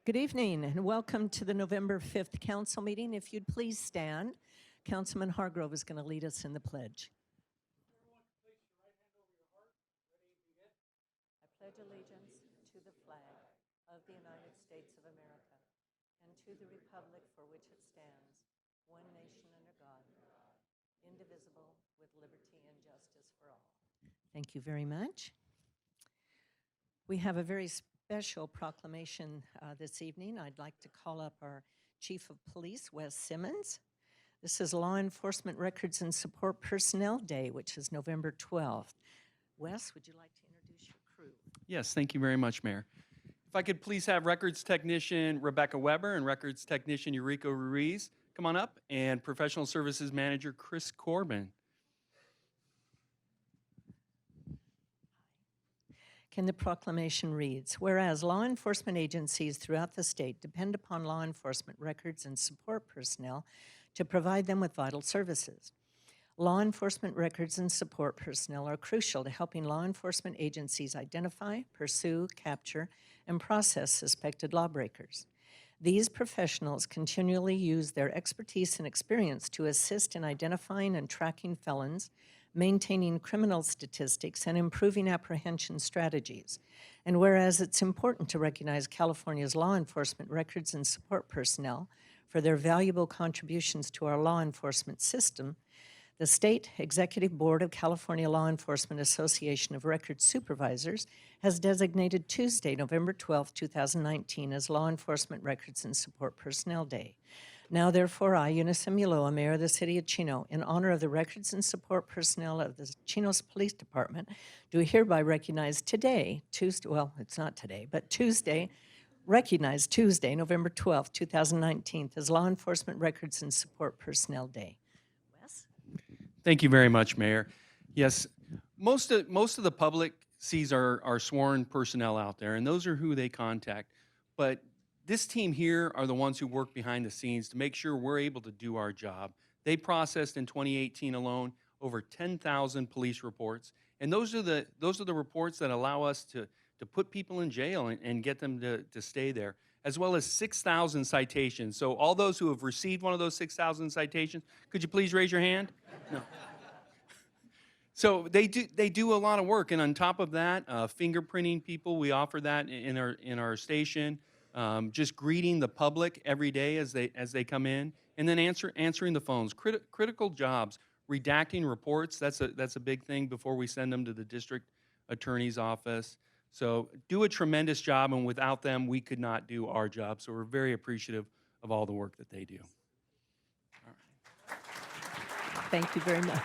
Good evening and welcome to the November 5th council meeting. If you'd please stand, Councilman Hargrove is going to lead us in the pledge. I pledge allegiance to the flag of the United States of America and to the republic for which it stands, one nation under God, indivisible, with liberty and justice for all. Thank you very much. We have a very special proclamation this evening. I'd like to call up our Chief of Police, Wes Simmons. This is Law Enforcement Records and Support Personnel Day, which is November 12th. Wes, would you like to introduce your crew? Yes, thank you very much, Mayor. If I could please have Records Technician Rebecca Weber and Records Technician Eureka Ruiz come on up, and Professional Services Manager Chris Corbin. And the proclamation reads, whereas law enforcement agencies throughout the state depend upon law enforcement records and support personnel to provide them with vital services. Law enforcement records and support personnel are crucial to helping law enforcement agencies identify, pursue, capture, and process suspected lawbreakers. These professionals continually use their expertise and experience to assist in identifying and tracking felons, maintaining criminal statistics, and improving apprehension strategies. And whereas it's important to recognize California's law enforcement records and support personnel for their valuable contributions to our law enforcement system, the State Executive Board of California Law Enforcement Association of Records Supervisors has designated Tuesday, November 12, 2019 as Law Enforcement Records and Support Personnel Day. Now, therefore, I, Eunice Muloa, Mayor of the City of Chino, in honor of the records and support personnel of the Chino's Police Department, do hereby recognize today, Tuesday, well, it's not today, but Tuesday, recognize Tuesday, November 12th, 2019, as Law Enforcement Records and Support Personnel Day. Wes? Thank you very much, Mayor. Yes, most of the public sees our sworn personnel out there, and those are who they contact. But this team here are the ones who work behind the scenes to make sure we're able to do our job. They processed in 2018 alone over 10,000 police reports, and those are the reports that allow us to put people in jail and get them to stay there, as well as 6,000 citations. So all those who have received one of those 6,000 citations, could you please raise your hand? No. So they do a lot of work, and on top of that, fingerprinting people, we offer that in our station. Just greeting the public every day as they come in, and then answering the phones. Critical jobs, redacting reports. That's a big thing before we send them to the district attorney's office. So do a tremendous job, and without them, we could not do our job. So we're very appreciative of all the work that they do. All right. Thank you very much.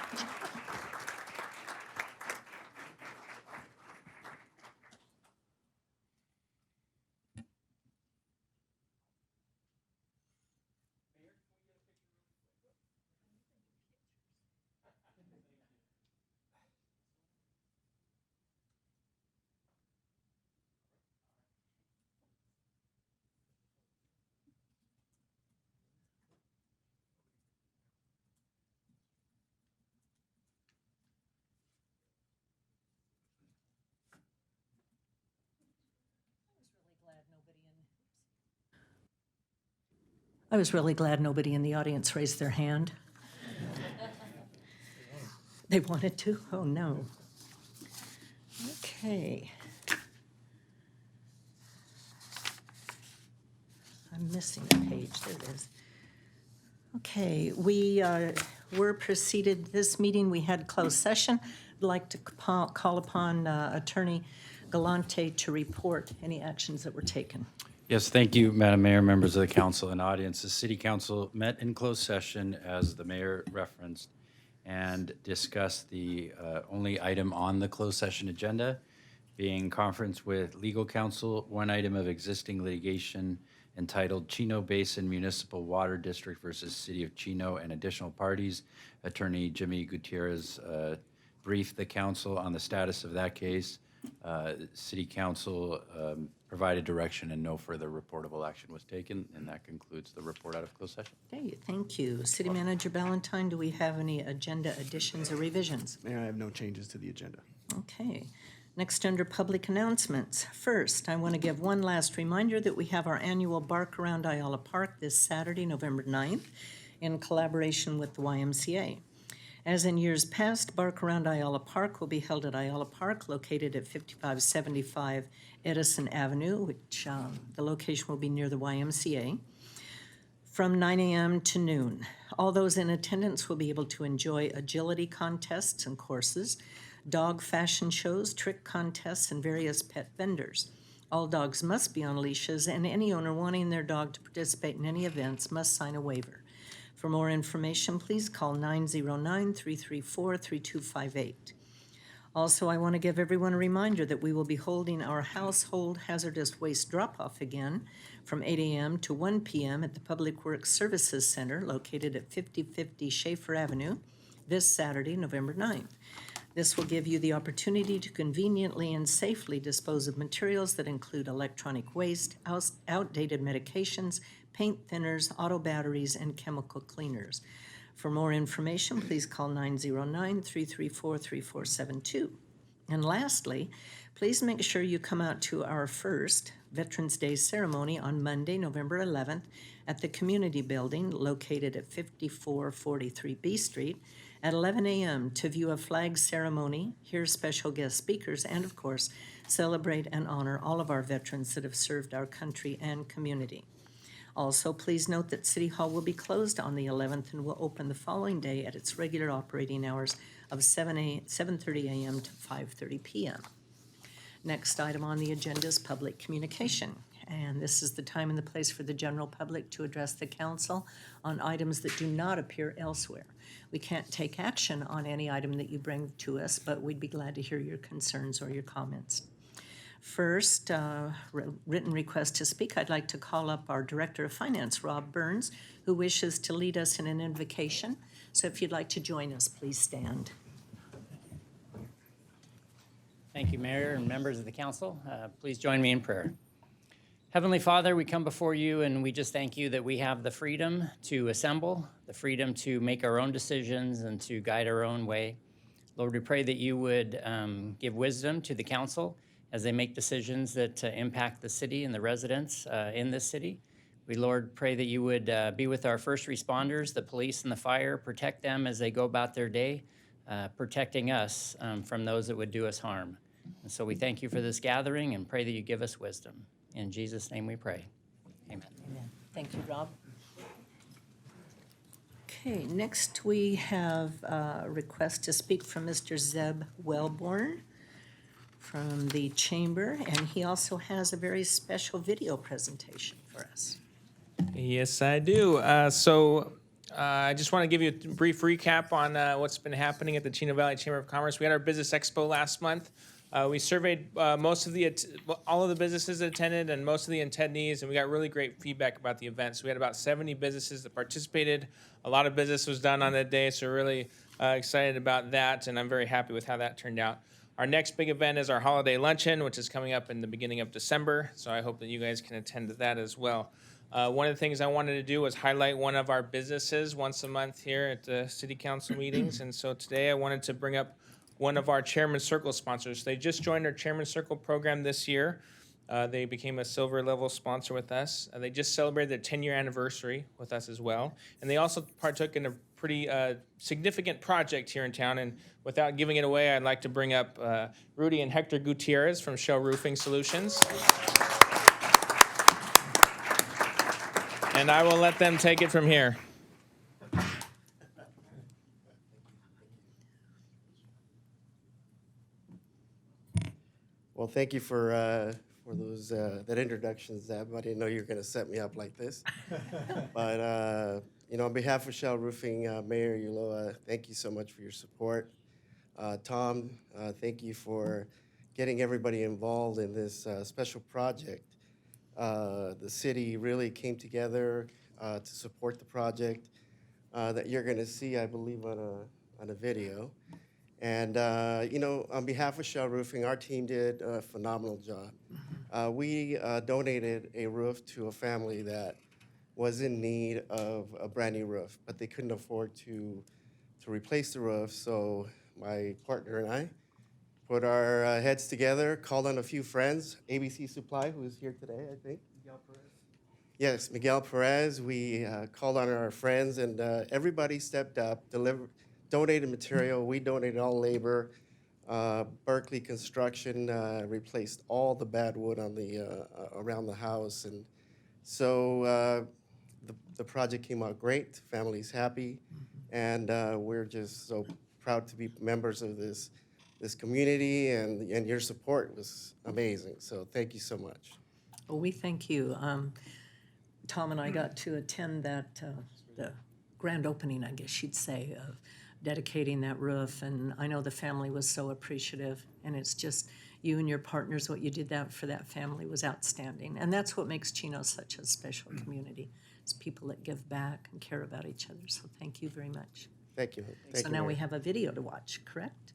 I was really glad nobody in the audience raised their hand. They wanted to? Oh, no. Okay. I'm missing a page. There it is. Okay, we were preceded this meeting, we had closed session. I'd like to call upon Attorney Galante to report any actions that were taken. Yes, thank you, Madam Mayor, members of the council and audience. The City Council met in closed session, as the mayor referenced, and discussed the only item on the closed session agenda, being conference with legal counsel, one item of existing litigation entitled Chino Basin Municipal Water District versus City of Chino and additional parties. Attorney Jimmy Gutierrez briefed the council on the status of that case. City Council provided direction and no further reportable action was taken, and that concludes the report out of closed session. Okay, thank you. City Manager Ballantyne, do we have any agenda additions or revisions? Mayor, I have no changes to the agenda. Okay. Next, under public announcements. First, I want to give one last reminder that we have our annual Bark Around Ayala Park this Saturday, November 9th, in collaboration with the YMCA. As in years past, Bark Around Ayala Park will be held at Ayala Park, located at 5575 Edison Avenue, which the location will be near the YMCA, from 9 a.m. to noon. All those in attendance will be able to enjoy agility contests and courses, dog fashion shows, trick contests, and various pet vendors. All dogs must be on leashes, and any owner wanting their dog to participate in any events must sign a waiver. For more information, please call 909-334-3258. Also, I want to give everyone a reminder that we will be holding our household hazardous waste drop-off again from 8 a.m. to 1 p.m. at the Public Works Services Center located at 5050 Schaefer Avenue this Saturday, November 9th. This will give you the opportunity to conveniently and safely dispose of materials that include electronic waste, outdated medications, paint thinners, auto batteries, and chemical cleaners. For more information, please call 909-334-3472. And lastly, please make sure you come out to our first Veterans Day ceremony on Monday, November 11th at the Community Building located at 5443 B Street at 11 a.m. to view a flag ceremony, hear special guest speakers, and of course, celebrate and honor all of our veterans that have served our country and community. Also, please note that City Hall will be closed on the 11th and will open the following day at its regular operating hours of 7:30 a.m. to 5:30 p.m. Next item on the agenda is public communication. And this is the time and the place for the general public to address the council on items that do not appear elsewhere. We can't take action on any item that you bring to us, but we'd be glad to hear your concerns or your comments. First, written request to speak. I'd like to call up our Director of Finance, Rob Burns, who wishes to lead us in an invocation. So if you'd like to join us, please stand. Thank you, Mayor and members of the council. Please join me in prayer. Heavenly Father, we come before you and we just thank you that we have the freedom to assemble, the freedom to make our own decisions and to guide our own way. Lord, we pray that you would give wisdom to the council as they make decisions that impact the city and the residents in this city. We, Lord, pray that you would be with our first responders, the police and the fire, protect them as they go about their day, protecting us from those that would do us harm. And so we thank you for this gathering and pray that you give us wisdom. In Jesus' name we pray. Amen. Amen. Thank you, Rob. Okay, next we have a request to speak from Mr. Zeb Wellborn from the Chamber, and he also has a very special video presentation for us. Yes, I do. I just want to give you a brief recap on what's been happening at the Chino Valley Chamber of Commerce. We had our Business Expo last month. We surveyed all of the businesses that attended and most of the attendees, and we got really great feedback about the event. So we had about 70 businesses that participated. A lot of business was done on that day, so we're really excited about that, and I'm very happy with how that turned out. Our next big event is our holiday luncheon, which is coming up in the beginning of December, so I hope that you guys can attend to that as well. One of the things I wanted to do was highlight one of our businesses once a month here at the City Council meetings, and so today I wanted to bring up one of our Chairman's Circle sponsors. They just joined our Chairman's Circle program this year. They became a silver level sponsor with us. They just celebrated their 10-year anniversary with us as well. And they also partook in a pretty significant project here in town. And without giving it away, I'd like to bring up Rudy and Hector Gutierrez from Shell Roofing Solutions. And I will let them take it from here. Well, thank you for those that introduction, Zeb. I didn't know you were going to set me up like this. But on behalf of Shell Roofing, Mayor Ulloa, thank you so much for your support. Tom, thank you for getting everybody involved in this special project. The city really came together to support the project that you're going to see, I believe, on a video. And, on behalf of Shell Roofing, our team did a phenomenal job. We donated a roof to a family that was in need of a brand new roof, but they couldn't afford to replace the roof. So my partner and I put our heads together, called on a few friends, ABC Supply, who is here today, I think. Miguel Perez. Yes, Miguel Perez. We called on our friends, and everybody stepped up, donated material. We donated all labor. Berkeley Construction replaced all the bad wood on the around the house, and so the project came out great. Family's happy, and we're just so proud to be members of this community, and your support was amazing. So thank you so much. Well, we thank you. Tom and I got to attend that, the grand opening, I guess you'd say, of dedicating that roof, and I know the family was so appreciative, and it's just you and your partners, what you did that for that family was outstanding, and that's what makes Chino such a special community. It's people that give back and care about each other, so thank you very much. Thank you. So now we have a video to watch, correct?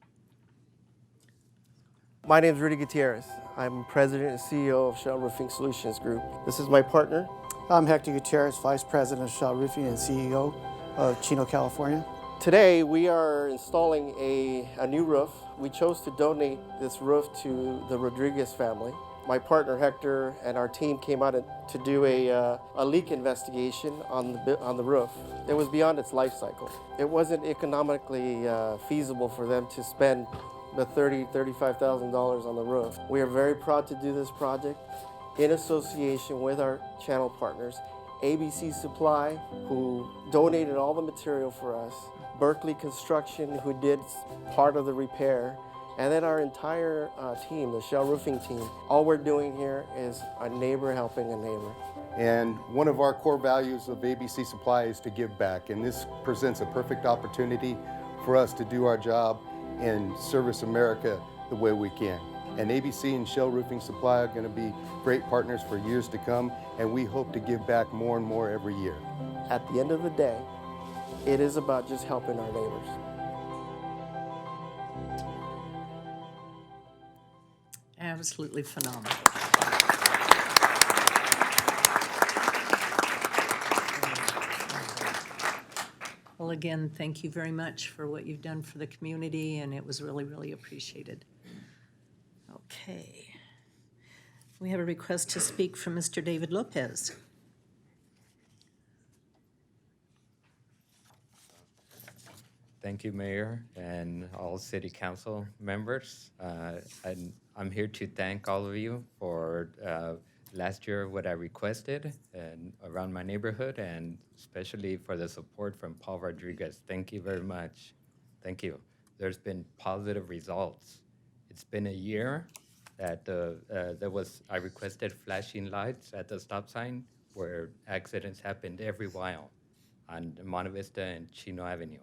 My name is Rudy Gutierrez. I'm president and CEO of Shell Roofing Solutions Group. This is my partner. I'm Hector Gutierrez, Vice President of Shell Roofing and CEO of Chino, California. Today we are installing a new roof. We chose to donate this roof to the Rodriguez family. My partner Hector and our team came out to do a leak investigation on the roof. It was beyond its life cycle. It wasn't economically feasible for them to spend the $35,000 on the roof. We are very proud to do this project in association with our channel partners, ABC Supply, who donated all the material for us, Berkeley Construction, who did part of the repair, and then our entire team, the Shell Roofing team. All we're doing here is a neighbor helping a neighbor. And one of our core values of ABC Supply is to give back, and this presents a perfect opportunity for us to do our job and service America the way we can. And ABC and Shell Roofing Supply are going to be great partners for years to come, and we hope to give back more and more every year. At the end of the day, it is about just helping our neighbors. Absolutely phenomenal. Well, again, thank you very much for what you've done for the community, and it was really, really appreciated. Okay. We have a request to speak from Mr. David Lopez. Thank you, Mayor, and all City Council members. I'm here to thank all of you for last year what I requested and around my neighborhood, and especially for the support from Paul Rodriguez. Thank you very much. Thank you. There's been positive results. It's been a year that I requested flashing lights at the stop sign where accidents happened every while on Monte Vista and Chino Avenue.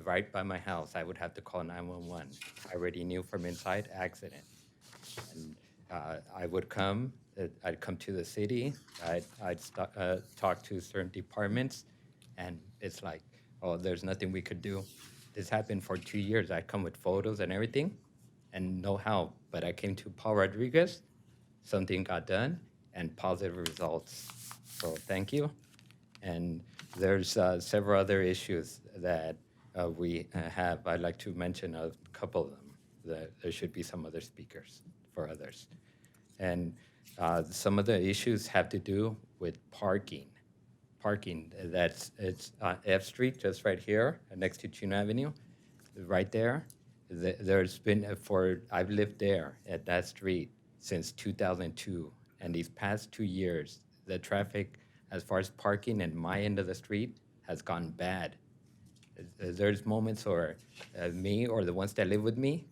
Right by my house, I would have to call 911. I already knew from inside accident. And I'd come to the city, I'd talk to certain departments, and it's like, oh, there's nothing we could do. This happened for 2 years. I'd come with photos and everything, and no help. But I came to Paul Rodriguez, something got done, and positive results. So thank you. And there's several other issues that we have. I'd like to mention a couple of them. There should be some other speakers for others. And some of the issues have to do with parking. Parking, it's F Street, just right here, next to Chino Avenue, right there. There's been, I've lived there at that street since 2002. And these past 2 years, the traffic, as far as parking in my end of the street, has gone bad. There's moments where me or the ones that live with me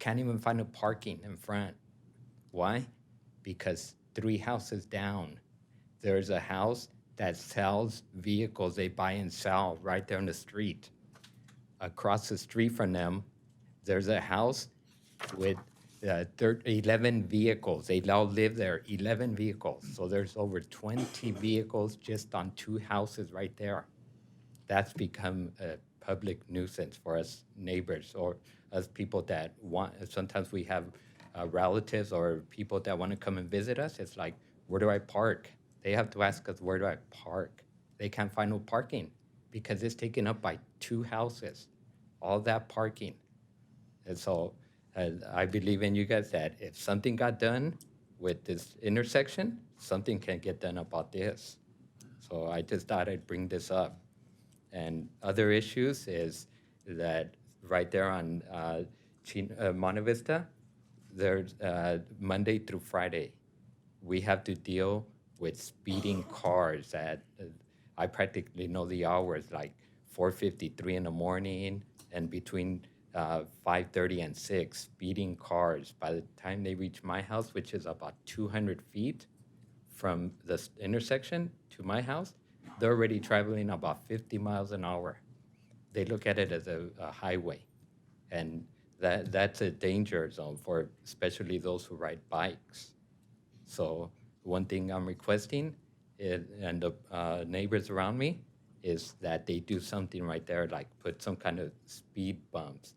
can't even find a parking in front. Why? Because 3 houses down, there's a house that sells vehicles they buy and sell right there on the street. Across the street from them, there's a house with 11 vehicles. They all live there, 11 vehicles. So there's over 20 vehicles just on 2 houses right there. That's become a public nuisance for us neighbors or us people that want, sometimes we have relatives or people that want to come and visit us. It's like, where do I park? They have to ask us, where do I park? They can't find no parking because it's taken up by 2 houses, all that parking. And so I believe in you guys that if something got done with this intersection, something can get done about this. So I just thought I'd bring this up. And other issues is that right there on Monte Vista, there's Monday through Friday, we have to deal with speeding cars at, I practically know the hours, like 4:53 in the morning and between 5:30 and 6, speeding cars. By the time they reach my house, which is about 200 feet from the intersection to my house, they're already traveling about 50 miles an hour. They look at it as a highway. And that's a danger zone for especially those who ride bikes. So one thing I'm requesting and the neighbors around me is that they do something right there, like put some kind of speed bumps.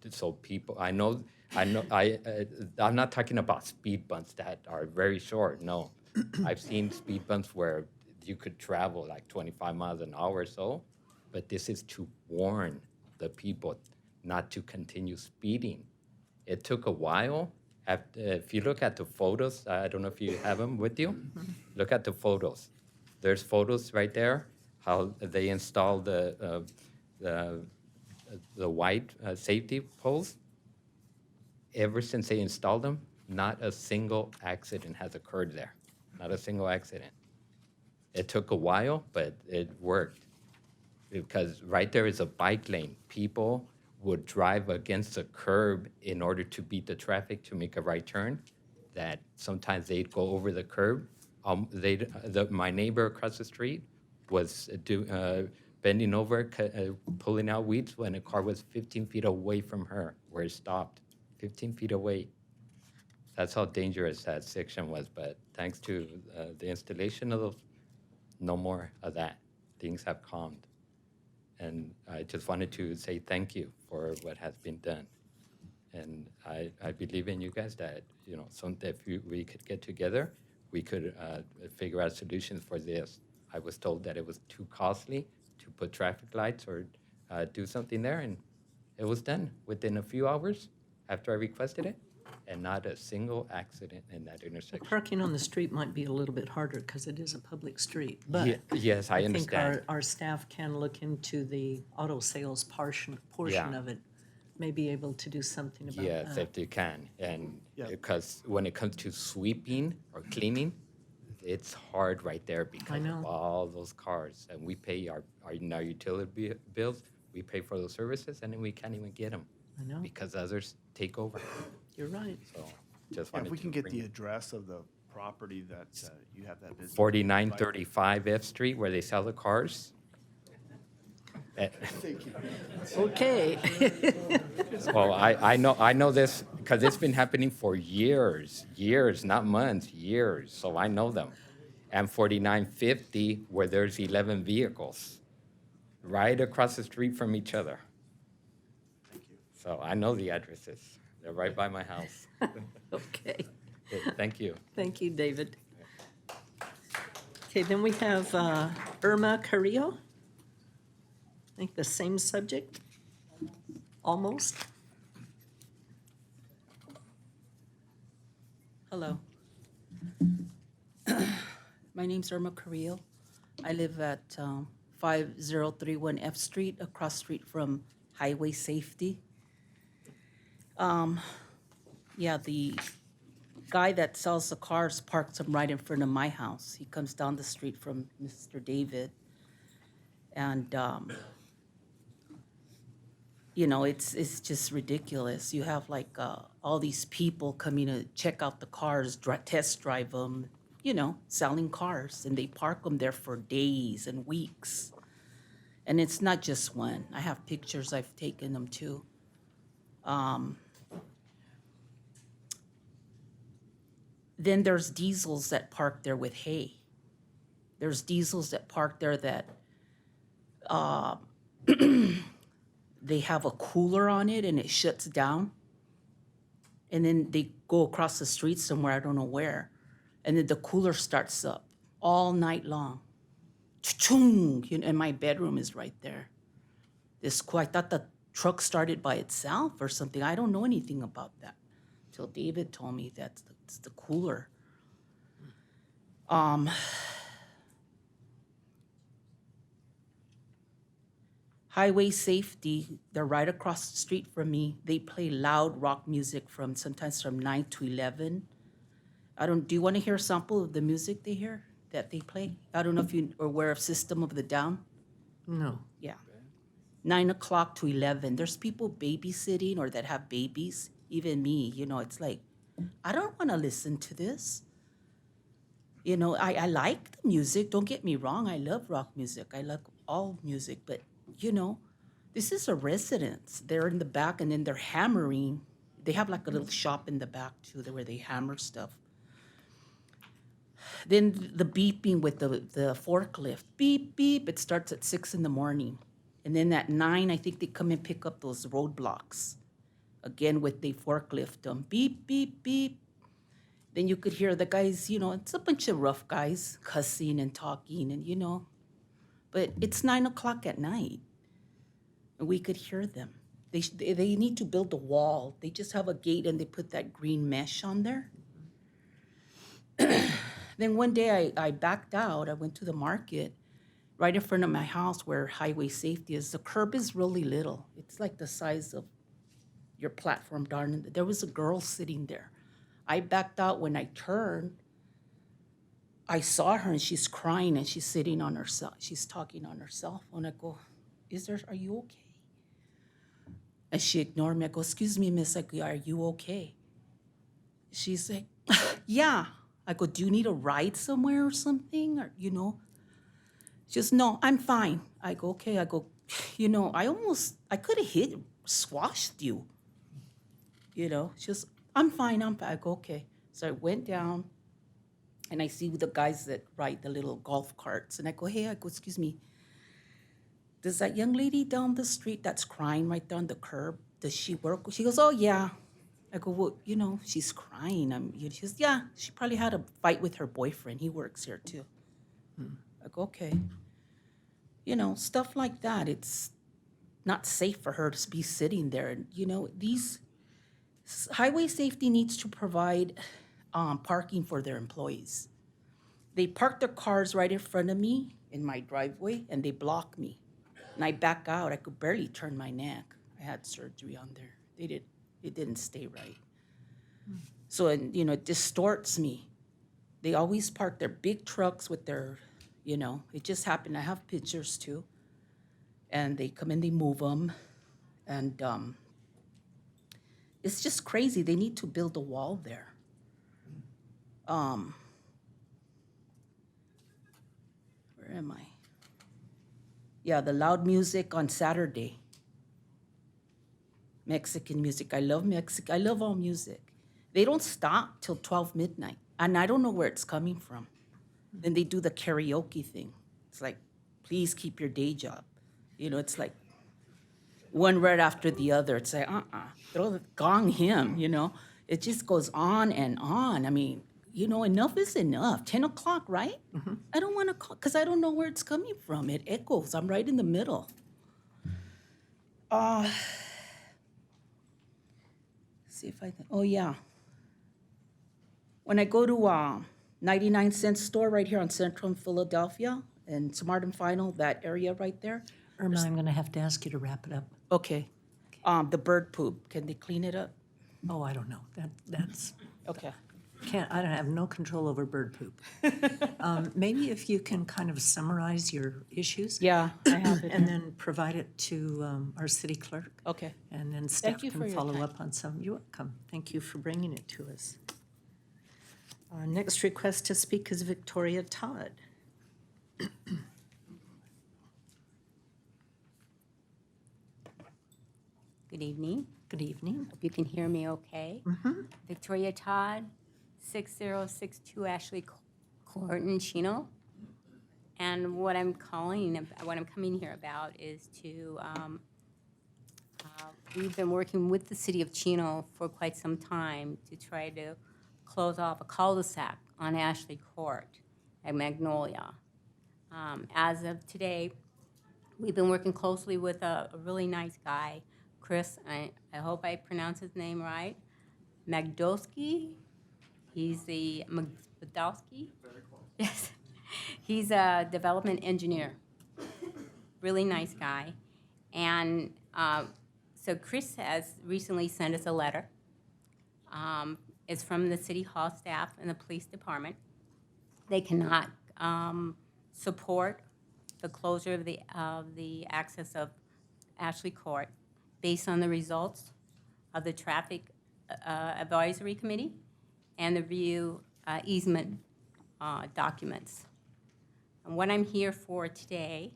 So people, I'm not talking about speed bumps that are very short, no. I've seen speed bumps where you could travel like 25 miles an hour or so, but this is to warn the people not to continue speeding. It took a while. If you look at the photos, I don't know if you have them with you. Look at the photos. There's photos right there, how they installed the white safety poles. Ever since they installed them, not a single accident has occurred there. Not a single accident. It took a while, but it worked. Because right there is a bike lane. People would drive against the curb in order to beat the traffic to make a right turn. That sometimes they'd go over the curb. My neighbor across the street was bending over, pulling out weeds when a car was 15 feet away from her, where it stopped. 15 feet away. That's how dangerous that section was. But thanks to the installation of those, no more of that. Things have calmed. And I just wanted to say thank you for what has been done. And I believe in you guys that, you know, if we could get together, we could figure out solutions for this. I was told that it was too costly to put traffic lights or do something there, and it was done within a few hours after I requested it, and not a single accident in that intersection. Parking on the street might be a little bit harder because it is a public street, but Yes, I understand. think our staff can look into the auto sales portion Yeah. of it, may be able to do something about Yes, that. if they can. And because when it comes to sweeping or cleaning, it's hard right there because know. of all those cars. And we pay our utility bills, we pay for those services, and then we can't even get them I know, because others take over. you're right. So just Yeah, wanted if we to can get bring the it. address of the property that you have that business. 4935 F Street where they sell the cars. Thank you. Okay. Well, I know this because it's been happening for years, not months, years. So I know them. And 4950 where there's 11 vehicles right across the street from each other. Thank you. So I know the addresses. They're right by my house. Okay, Okay, thank you. thank you, David. Okay, then we have Irma Carrillo. I think the same subject, almost. Hello. My name's Irma Carrillo. I live at 5031 F Street, across street from Highway Safety. Yeah, the guy that sells the cars parks them right in front of my house. He comes down the street from Mr. David. And you know, it's just ridiculous. You have like all these people coming to check out the cars, test drive them, you know, selling cars, and they park them there for days and weeks. And it's not just one. I have pictures, I've taken them too. Then there's diesels that park there with hay. There's diesels that park there that they have a cooler on it and it shuts down. And then they go across the street somewhere, I don't know where. And then the cooler starts up all night long. Cha-chung! You know, and my bedroom is right there. I thought the truck started by itself or something. I don't know anything about that till David told me that's the cooler. Highway safety, they're right across the street from me. They play loud rock music sometimes from 9 to 11. Do you want to hear a sample of the music that they play? I don't know if you are aware of System of the Down. No. Yeah. 9 o'clock to 11. There's people babysitting or that have babies. Even me, you know, it's like, I don't want to listen to this. You know, I like the music. Don't get me wrong. I love rock music. I love all music. But, you know, this is a residence. They're in the back and then they're hammering. They have like a little shop in the back too where they hammer stuff. Then the beeping with the forklift. Beep, beep. It starts at 6 in the morning. And then at 9, I think they come and pick up those roadblocks. Again, with the forklift, beep, beep, beep. Then you could hear the guys, you know, it's a bunch of rough guys cussing and talking and, you know. But it's 9 o'clock at night. And we could hear them. They need to build a wall. They just have a gate and they put that green mesh on there. Then one day I backed out. I went to the market right in front of my house where highway safety is. The curb is really little. It's like the size of your platform, darn. There was a girl sitting there. I backed out. When I turned, I saw her and she's crying and she's sitting on herself. She's talking on her cell phone. I go, are you okay? And she ignored me. I go, excuse me, miss, are you okay? She's like, yeah. I go, do you need a ride somewhere or something? Or, you know? She goes, no, I'm fine. I go, okay. I go, you know, I could have squashed you. You know, she goes, I'm fine. I go, okay. So I went down and I see the guys that ride the little golf carts. And I go, hey, excuse me. Does that young lady down the street that's crying right there on the curb, does she work? She goes, oh, yeah. I go, well, you know, she's crying. She goes, yeah, she probably had a fight with her boyfriend. He works here too. I go, okay. You know, stuff like that. It's not safe for her to be sitting there. And, you know, highway safety needs to provide parking for their employees. They park their cars right in front of me in my driveway and they block me. And I back out. I could barely turn my neck. I had surgery on there. It didn't stay right. So, you know, it distorts me. They always park their big trucks with their, you know, it just happened. I have pictures too. And they come and they move them. And it's just crazy. They need to build a wall there. Where am I? Yeah, the loud music on Saturday. Mexican music. I love Mexican. I love all music. They don't stop till 12 midnight. And I don't know where it's coming from. Then they do the karaoke thing. It's like, please keep your day job. You know, it's like one right after the other. It's like, throw the gong him, you know. It just goes on and on. I mean, you know, enough is enough. 10 o'clock, right? Mm-hmm. I don't want to call, because I don't know where it's coming from. It echoes. I'm right in the middle. See if I can, oh yeah. When I go to 99 cent store right here on Central in Philadelphia and Smart and Final, that area right there. Irma, I'm going to have to ask you to wrap it up. Okay. The bird poop, can they clean it up? Oh, I don't know. That's Okay. I don't have no control over bird poop. Maybe if you can kind of summarize your issues. Yeah, I have it. And then provide it to our city clerk. Okay. And then staff you for can your follow time. up on some. You're welcome. Thank you for bringing it to us. Next request to speak is Victoria Todd. Good evening. Good evening. Hope you can hear me okay. Victoria Todd, 6062 Ashley Court in Chino. And what I'm coming here about is we've been working with the city of Chino for quite some time to try to close off a cul-de-sac on Ashley Court at Magnolia. As of today, we've been working closely with a really nice guy, Chris, I hope I pronounce his name right, Magdowski. He's the Magdowski? Very close. Yes. He's a development engineer. Really nice guy. And so Chris has recently sent us a letter. It's from the city hall staff and the police department. They cannot support the closure of the access of Ashley Court based on the results of the traffic advisory committee and the review easement documents. And what I'm here for today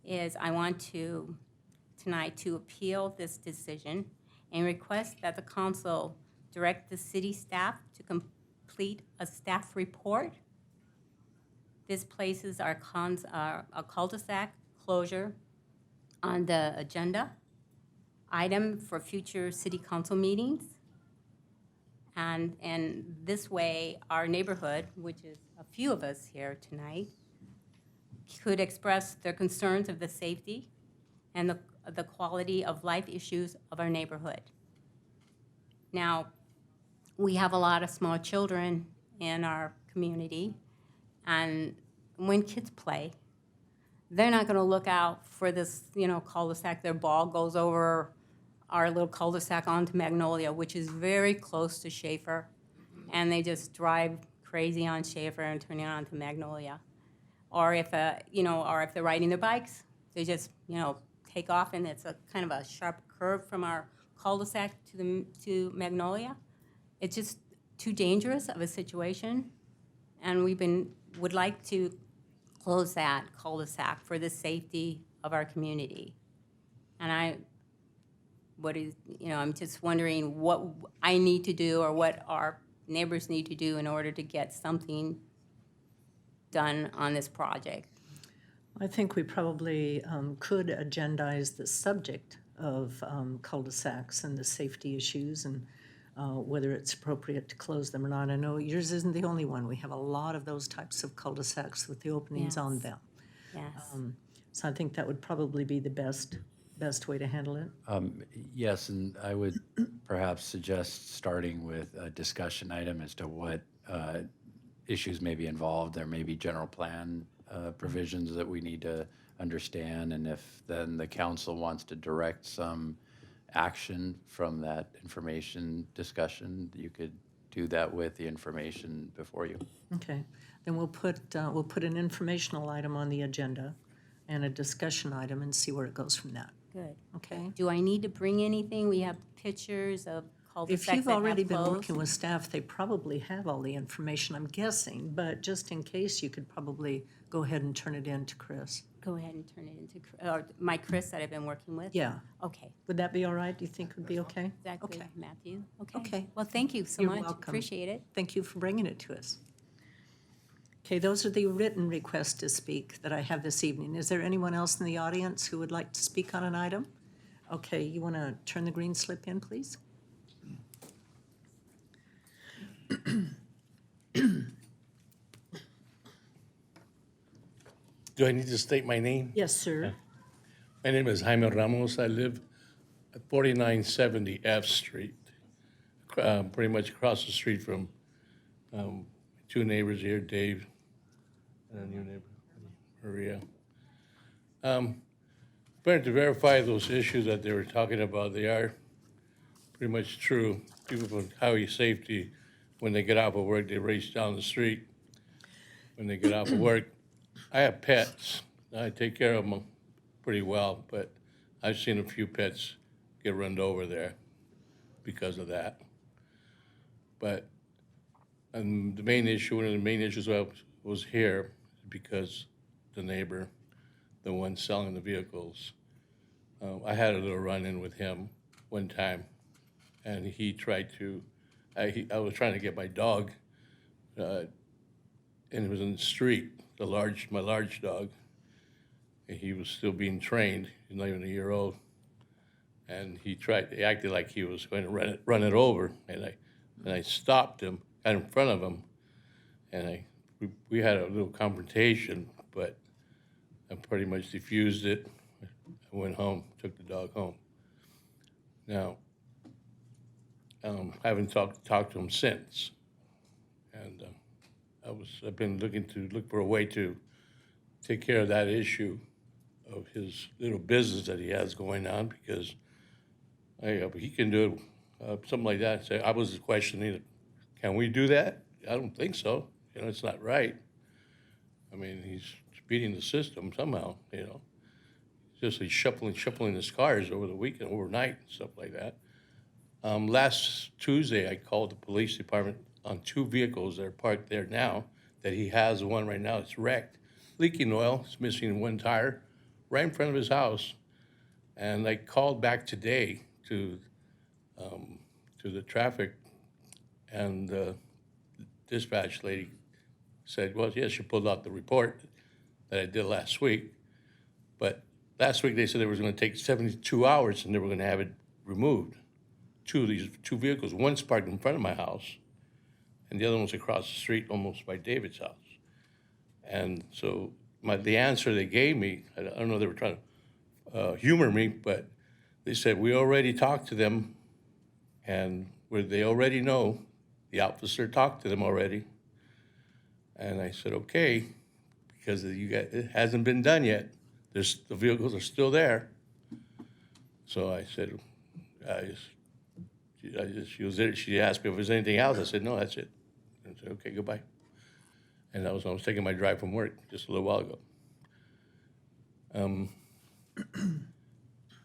is I want tonight to appeal this decision and request that the council direct the city staff to complete a staff report. This places our a cul-de-sac closure on the agenda item for future city council meetings. And this way, our neighborhood, which is a few of us here tonight, could express their concerns of the safety and the quality of life issues of our neighborhood. Now, we have a lot of small children in our community, and when kids play, they're not gonna look out for this, cul-de-sac. Their ball goes over our little cul-de-sac onto Magnolia, which is very close to Schaefer, and they just drive crazy on Schaefer and turn it onto Magnolia. Or if they're riding their bikes, they just, take off, and it's a kind of a sharp curve from our cul-de-sac to Magnolia. It's just too dangerous of a situation, and would like to close that cul-de-sac for the safety of our community. And I'm just wondering what I need to do or what our neighbors need to do in order to get something done on this project. I think we probably could agendize the subject of cul-de-sacs and the safety issues and whether it's appropriate to close them or not. I know yours isn't the only one. We have a lot of those types of cul-de-sacs with the openings on Yes. them. Yes. So I think that would probably be the best way to handle it. Yes, and I would perhaps suggest starting with a discussion item as to what issues may be involved. There may be general plan provisions that we need to understand, and if then the council wants to direct some action from that information discussion, you could do that with the information before you. Okay, then we'll put an informational item on the agenda and a discussion item and see where it goes from that. Good. Okay? Do I need to bring anything? We have pictures of cul-de-sacs If you've that have already been closed. working with staff, they probably have all the information, I'm guessing, but just in case, you could probably go ahead and turn it in to Chris. Go ahead and turn it into my Chris that I've been working with? Yeah. Okay. Would that be all right? Do you think would be okay? Is that good, Okay. Matthew? Okay. Okay. Well, thank you so You're much. welcome. Appreciate it. Thank you for bringing it to us. Okay, those are the written requests to speak that I have this evening. Is there anyone else in the audience who would like to speak on an item? Okay, you want to turn the green slip in, please? Do I need to state my name? Yes, sir. My name is Jaime Ramos. I live at 4970 F Street, pretty much across the street from two neighbors here, Dave and a new neighbor, Maria. Trying to verify those issues that they were talking about. They are pretty much true. People from highway safety when they get off of work, they race down the street. When they get off of work, I have pets. I take care of them pretty well, but I've seen a few pets get run over there because of that. But the main issue, one of the main issues was here because the neighbor, the one selling the vehicles, I had a little run-in with him one time, and he tried to, I was trying to get my dog, and it was in the street, my large dog, and he was still being trained. He's not even a year old, and he acted like he was going to run it over, and I stopped him, got in front of him, and we had a little confrontation, but I pretty much diffused it. I went home, took the dog home. Now, I haven't talked to him since, and I've been look for a way to take care of that issue of his little business that he has going on, because he can do something like that. Say, I was questioning, can we do that? I don't think so. It's not right. I mean, he's beating the system somehow. He's shuffling his cars over the weekend, overnight, and stuff like that. Last Tuesday, I called the police department on 2 vehicles that are parked there now, that he has one right now that's wrecked, leaking oil, it's missing 1 tire, right in front of his house. And I called back today to the traffic, and the dispatch lady said, well, yes, she pulled out the report that I did last week, but last week they said they were going to take 72 hours and they were going to have it removed. 2 of these 2 vehicles, one's parked in front of my house, and the other one's across the street, almost by David's house. And so the answer they gave me, I don't know if they were trying to humor me, but they said, we already talked to them, and they already know, the officer talked to them already. And I said, okay, because it hasn't been done yet. The vehicles are still there. So I said, she asked me if there's anything else. I said, no, that's it. And I said, okay, goodbye. And I was taking my drive from work just a little while ago.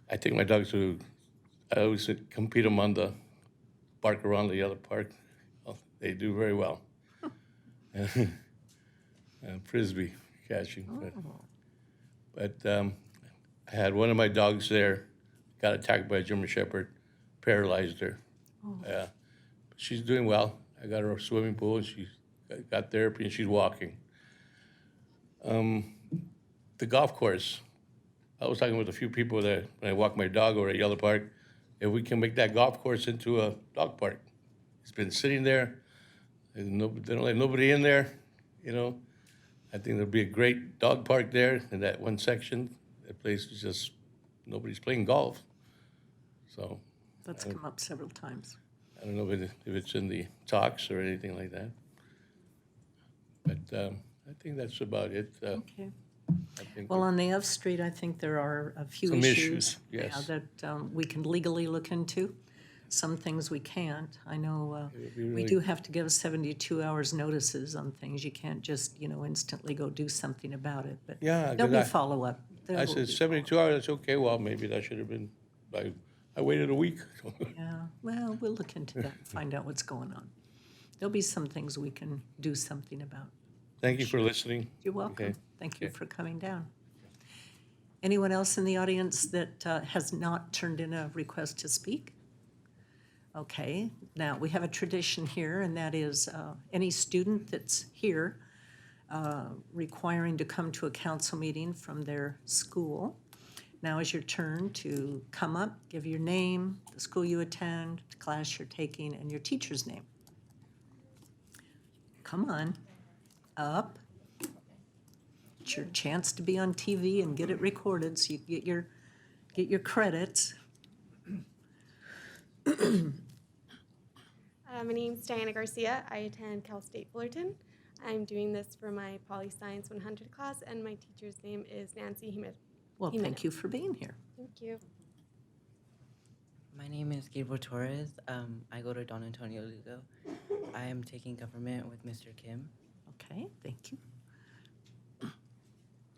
I take my dogs I always compete them on the park around the other park. Well, they do very well. And frisbee catching. But I had one of my dogs there, got attacked by a German Shepherd, paralyzed her. Yeah, she's doing well. I got her a swimming pool, and she got therapy, and she's walking. The golf course, I was talking with a few people that when I walk my dog over at Yellow Park, if we can make that golf course into a dog park. It's been sitting there, and they don't let nobody in there, I think there'll be a great dog park there in that one section. That place is just, nobody's playing golf. So. That's come up several times. I don't know if it's in the talks or anything like that. But I think that's about it. Okay. I think Well, on the F Street, I think there are a few Some issues issues, yes. that we can legally look into. Some things we can't. I know It'd be we really- do have to give 72 hours notices on things. You can't just, instantly go do something about it. But Yeah, there'll 'cause be follow-up. There I will said be 72 hours, that's okay. Well, maybe that should have been, I waited a week. Yeah, well, we'll look into that, find out what's going on. There'll be some things we can do something about. Thank you for listening. You're welcome. Okay. Thank you Okay. for coming down. Anyone else in the audience that has not turned in a request to speak? Okay, now we have a tradition here, and that is any student that's here requiring to come to a council meeting from their school. Now is your turn to come up, give your name, the school you attend, the class you're taking, and your teacher's name. Come on, up. It's your chance to be on TV and get it recorded so you get your credits. My name's Diana Garcia. I attend Cal State Fullerton. I'm doing this for my Poli Science 100 class, and my teacher's name is Nancy Jimenez. Well, thank you for being here. Thank you. My My name is Gabriel Torres. I go to Don Antonio Lugo. I am taking government with Mr. Kim. Okay, thank you.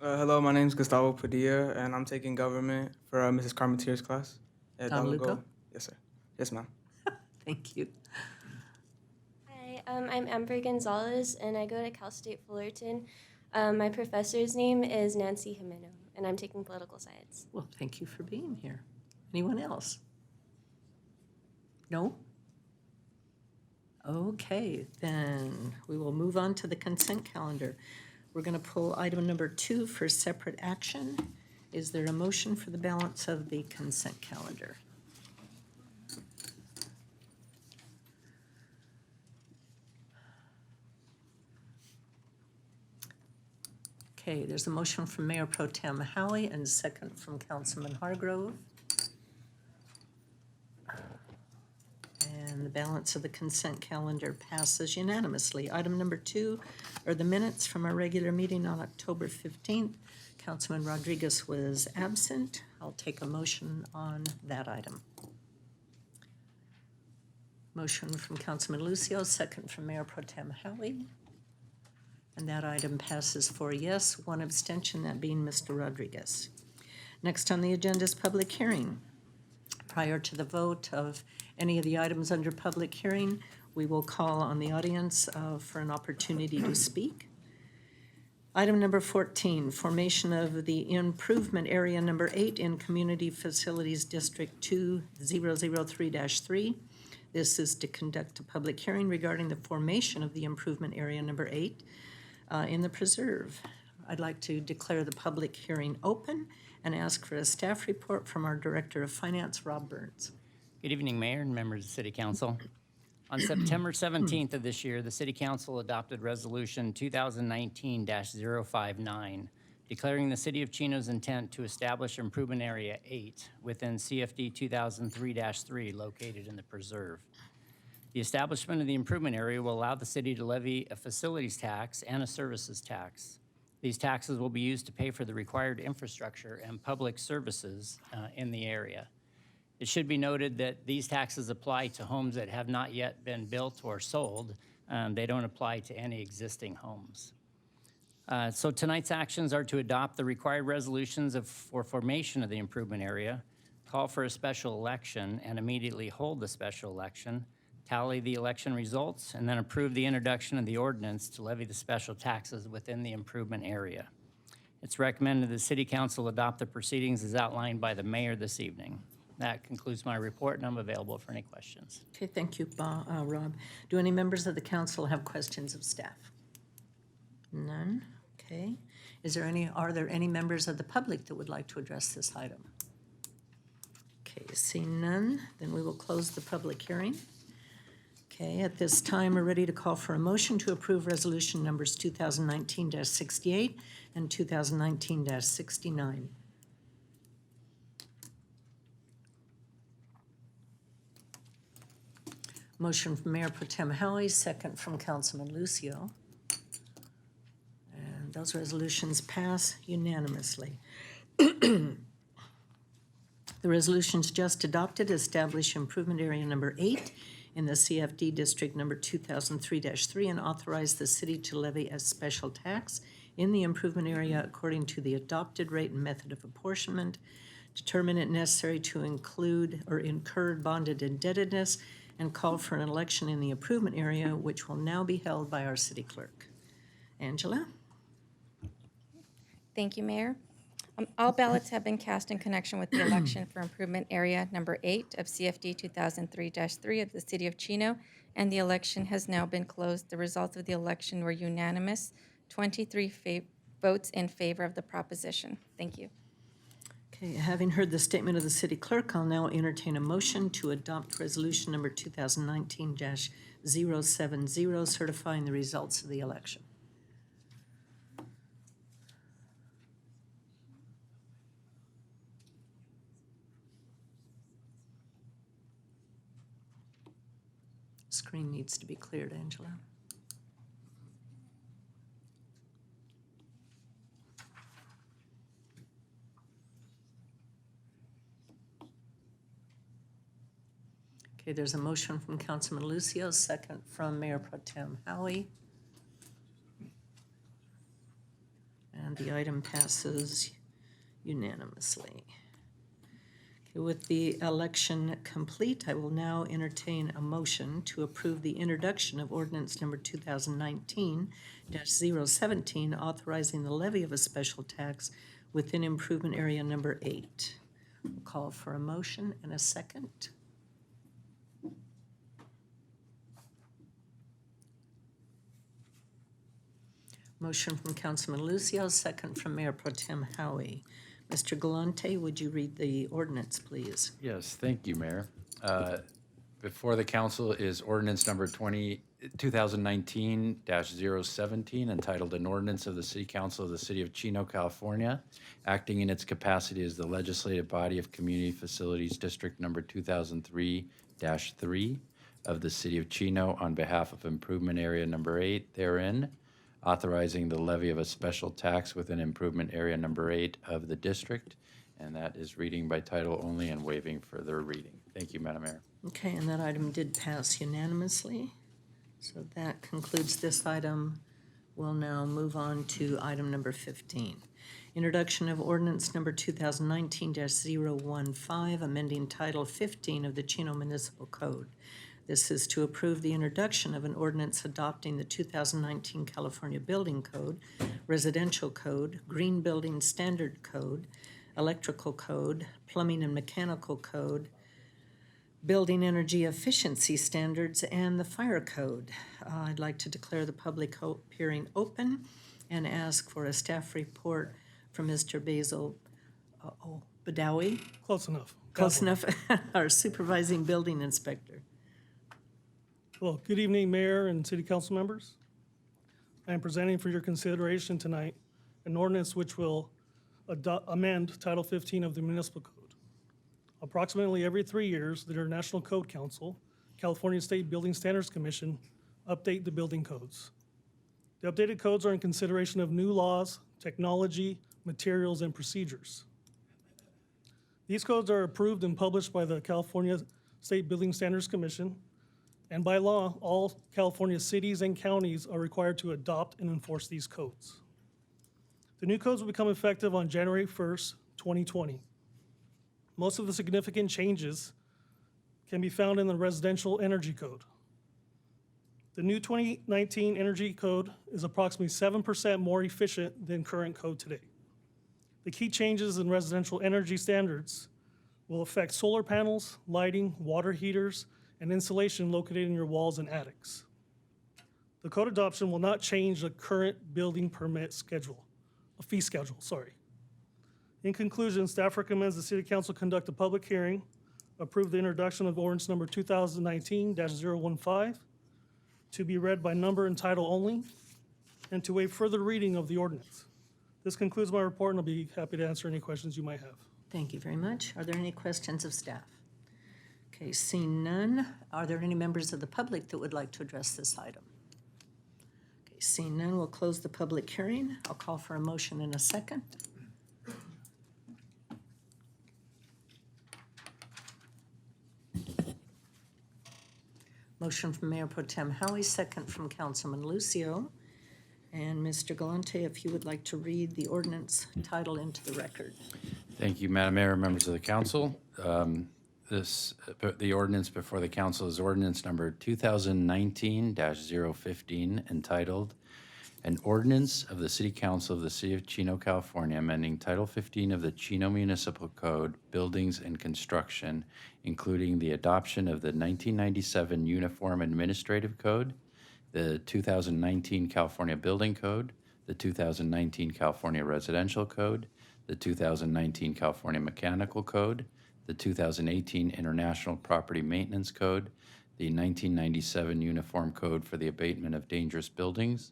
Hello, my name is Gustavo Padilla, and I'm taking government for Mrs. Carmentier's class at Don Lugo. Lugo? Yes, sir. Yes, ma'am. Thank you. Hi, I'm Amber Gonzalez, and I go to Cal State Fullerton. My professor's name is Nancy Jimeno, and I'm taking political science. Well, thank you for being here. Anyone else? No? Okay, then we will move on to the consent calendar. We're going to pull item number 2 for separate action. Is there a motion for the balance of the consent calendar? Okay, there's a motion from Mayor Pro Tem Howie and a second from Councilman Hargrove. And the balance of the consent calendar passes unanimously. Item number 2 are the minutes from our regular meeting on October 15th. Councilman Rodriguez was absent. I'll take a motion on that item. Motion from Councilman Lucio, second from Mayor Pro Tem Howie. And that item passes 4 yes, 1 abstention, that being Mr. Rodriguez. Next on the agenda is public hearing. Prior to the vote of any of the items under public hearing, we will call on the audience for an opportunity to speak. Item number 14, formation of the improvement area number 8 in Community Facilities District 2003-3. This is to conduct a public hearing regarding the formation of the improvement area number 8 in the preserve. I'd like to declare the public hearing open and ask for a staff report from our Director of Finance, Rob Burns. Good evening, Mayor and members of the City Council. On September 17th of this year, the City Council adopted Resolution 2019-059, declaring the City of Chino's intent to establish Improvement Area 8 within CFD 2003-3 located in the preserve. The establishment of the improvement area will allow the city to levy a facilities tax and a services tax. These taxes will be used to pay for the required infrastructure and public services in the area. It should be noted that these taxes apply to homes that have not yet been built or sold. They don't apply to any existing homes. So tonight's actions are to adopt the required resolutions for formation of the improvement area, call for a special election and immediately hold the special election, tally the election results, and then approve the introduction of the ordinance to levy the special taxes within the improvement area. It's recommended the City Council adopt the proceedings as outlined by the mayor this evening. That concludes my report, and I'm available for any questions. Okay, thank you, Rob. Do any members of the council have questions of staff? None? Okay. Are there any members of the public that would like to address this item? Okay, seeing none, then we will close the public hearing. Okay, at this time, we're ready to call for a motion to approve resolution numbers 2019-68 and 2019-69. Motion from Mayor Pro Tem Howie, second from Councilman Lucio. And those resolutions pass unanimously. The resolutions just adopted establish improvement area number 8 in the CFD district number 2003-3 and authorize the city to levy a special tax in the improvement area according to the adopted rate and method of apportionment, determine it necessary to include or incur bonded indebtedness, and call for an election in the improvement area, which will now be held by our city clerk. Angela? Thank you, Mayor. All ballots have been cast in connection with the election for improvement area number 8 of CFD 2003-3 of the City of Chino, and the election has now been closed. The results of the election were unanimous, 23 votes in favor of the proposition. Thank you. Okay, having heard the statement of the city clerk, I'll now entertain a motion to adopt resolution number 2019-070, certifying the results of the election. Screen needs to be cleared, Angela. Okay, there's a motion from Councilman Lucio, second from Mayor Pro Tem Howie. And the item passes unanimously. Okay, with the election complete, I will now entertain a motion to approve the introduction of ordinance number 2019-017, authorizing the levy of a special tax within improvement area number 8. We'll call for a motion and a second. Motion from Councilman Lucio, second from Mayor Pro Tem Howie. Mr. Galante, would you read the ordinance, please? Yes, thank you, Mayor. Before the council is ordinance number 2019-017, entitled An Ordinance of the City Council of the City of Chino, California, acting in its capacity as the legislative body of Community Facilities District number 2003 of the City of Chino on behalf of Improvement Area number 8 therein, authorizing the levy of a special tax within Improvement Area number 8 of the district, and that is reading by title only and waiving further reading. Thank you, Madam Mayor. Okay, and that item did pass unanimously. So that concludes this item. We'll now move on to item number 15. Introduction of ordinance number 2019-015, amending Title 15 of the Chino Municipal Code. This is to approve the introduction of an ordinance adopting the 2019 California Building Code, Residential Code, Green Building Standard Code, Electrical Code, Plumbing and Mechanical Code, Building Energy Efficiency Standards, and the Fire Code. I'd like to declare the public hearing open and ask for a staff report from Mr. Basil Badawi. Close enough. Close enough, our supervising building inspector. Well, good evening, Mayor and City Council members. I am presenting for your consideration tonight an ordinance which will amend Title 15 of the Municipal Code. Approximately every 3 years, the International Code Council, California State Building Standards Commission, update the building codes. The updated codes are in consideration of new laws, technology, materials, and procedures. These codes are approved and published by the California State Building Standards Commission, and by law, all California cities and counties are required to adopt and enforce these codes. The new codes will become effective on January 1st, 2020. Most of the significant changes can be found in the Residential Energy Code. The new 2019 Energy Code is approximately 7% more efficient than current code today. The key changes in residential energy standards will affect solar panels, lighting, water heaters, and insulation located in your walls and attics. The code adoption will not change the current building permit schedule, a fee schedule, sorry. In conclusion, staff recommends the City Council conduct a public hearing, approve the introduction of ordinance number 2019-015 to be read by number and title only, and to waive further reading of the ordinance. This concludes my report, and I'll be happy to answer any questions you might have. Thank you very much. Are there any questions of staff? Okay, seeing none, are there any members of the public that would like to address this item? Okay, seeing none, we'll close the public hearing. I'll call for a motion in a second. Motion from Mayor Pro Tem Howie, second from Councilman Lucio. And Mr. Galante, if you would like to read the ordinance title into the record. Thank you, Madam Mayor, members of the council. The ordinance before the council is ordinance number 2019-015, entitled An Ordinance of the City Council of the City of Chino, California, amending Title 15 of the Chino Municipal Code, Buildings and Construction, including the adoption of the 1997 Uniform Administrative Code, the 2019 California Building Code, the 2019 California Residential Code, the 2019 California Mechanical Code, the 2018 International Property Maintenance Code, the 1997 Uniform Code for the Abatement of Dangerous Buildings,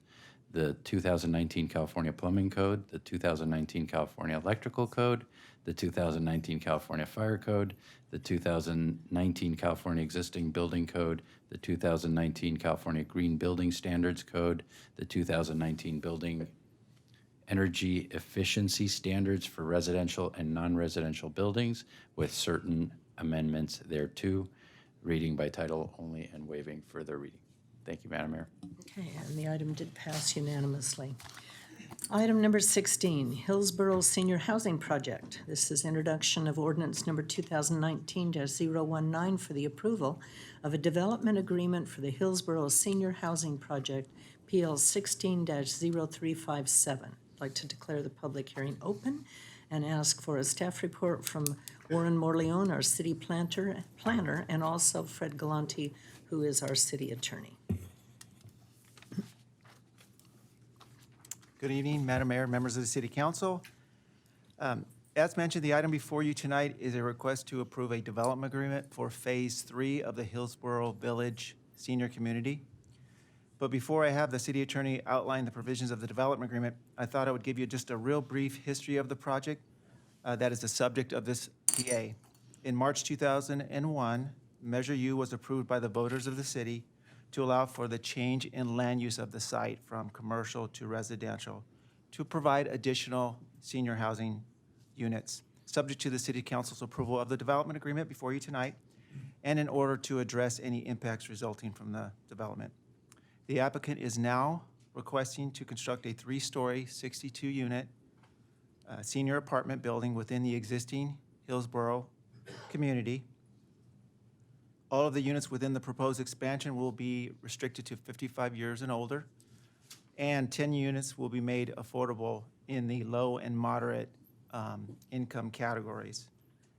the 2019 California Plumbing Code, the 2019 California Electrical Code, the 2019 California Fire Code, the 2019 California Existing Building Code, the 2019 California Green Building Standards Code, the 2019 Building Energy Efficiency Standards for residential and non-residential buildings with certain amendments thereto, reading by title only and waiving further reading. Thank you, Madam Mayor. Okay, and the item did pass unanimously. Item number 16, Hillsborough Senior Housing Project. This is introduction of ordinance number 2019-019 for the approval of a development agreement for the Hillsborough Senior Housing Project, PL 16-0357. I'd like to declare the public hearing open and ask for a staff report from Warren Morleone, our city planner, and also Fred Galante, who is our city attorney. Good evening, Madam Mayor, members of the City Council. As mentioned, the item before you tonight is a request to approve a development agreement for Phase 3 of the Hillsborough Village Senior Community. But before I have the city attorney outline the provisions of the development agreement, I thought I would give you just a real brief history of the project that is the subject of this PA. In March 2001, Measure U was approved by the voters of the city to allow for the change in land use of the site from commercial to residential to provide additional senior housing units, subject to the City Council's approval of the development agreement before you tonight, and in order to address any impacts resulting from the development. The applicant is now requesting to construct a 3-story, 62-unit senior apartment building within the existing Hillsborough community. All of the units within the proposed expansion will be restricted to 55 years and older, and 10 units will be made affordable in the low and moderate income categories.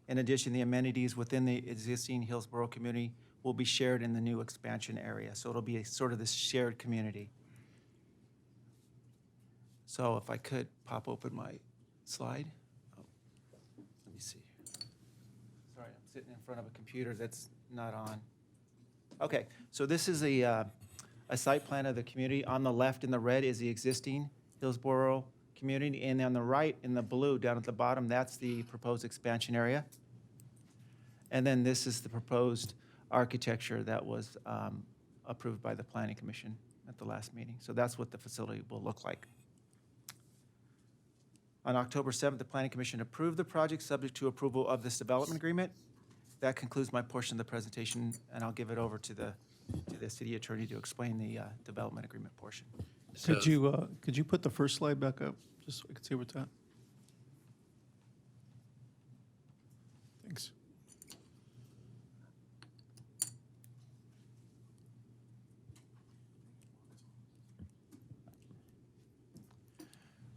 In addition, the amenities within the existing Hillsborough community will be shared in the new expansion area, so it'll be sort of this shared community. So if I could pop open my slide. Oh, let me see. Sorry, I'm sitting in front of a computer that's not on. Okay, so this is a site plan of the community. On the left in the red is the existing Hillsborough community, and on the right in the blue down at the bottom, that's the proposed expansion area. And then this is the proposed architecture that was approved by the Planning Commission at the last meeting. So that's what the facility will look like. On October 7th, the Planning Commission approved the project subject to approval of this development agreement. That concludes my portion of the presentation, and I'll give it over to the city attorney to explain the development agreement portion. So- Could you put the first slide back up, just so I can see what's at? Thanks.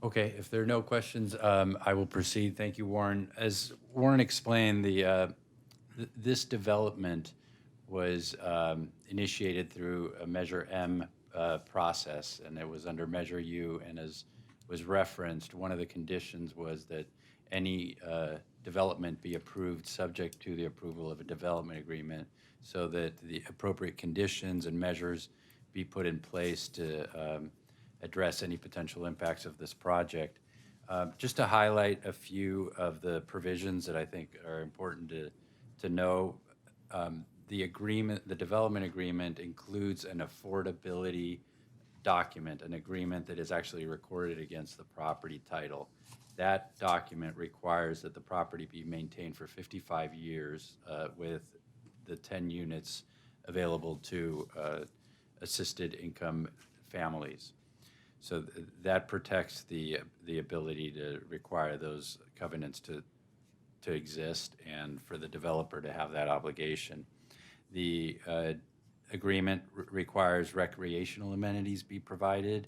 Okay, if there are no questions, I will proceed. Thank you, Warren. As Warren explained, this development was initiated through a Measure M process, and it was under Measure U, and as was referenced, one of the conditions was that any development be approved subject to the approval of a development agreement so that the appropriate conditions and measures be put in place to address any potential impacts of this project. Just to highlight a few of the provisions that I think are important to know, the development agreement includes an affordability document, an agreement that is actually recorded against the property title. That document requires that the property be maintained for 55 years with the 10 units available to assisted income families. So that protects the ability to require those covenants to exist and for the developer to have that obligation. The agreement requires recreational amenities be provided,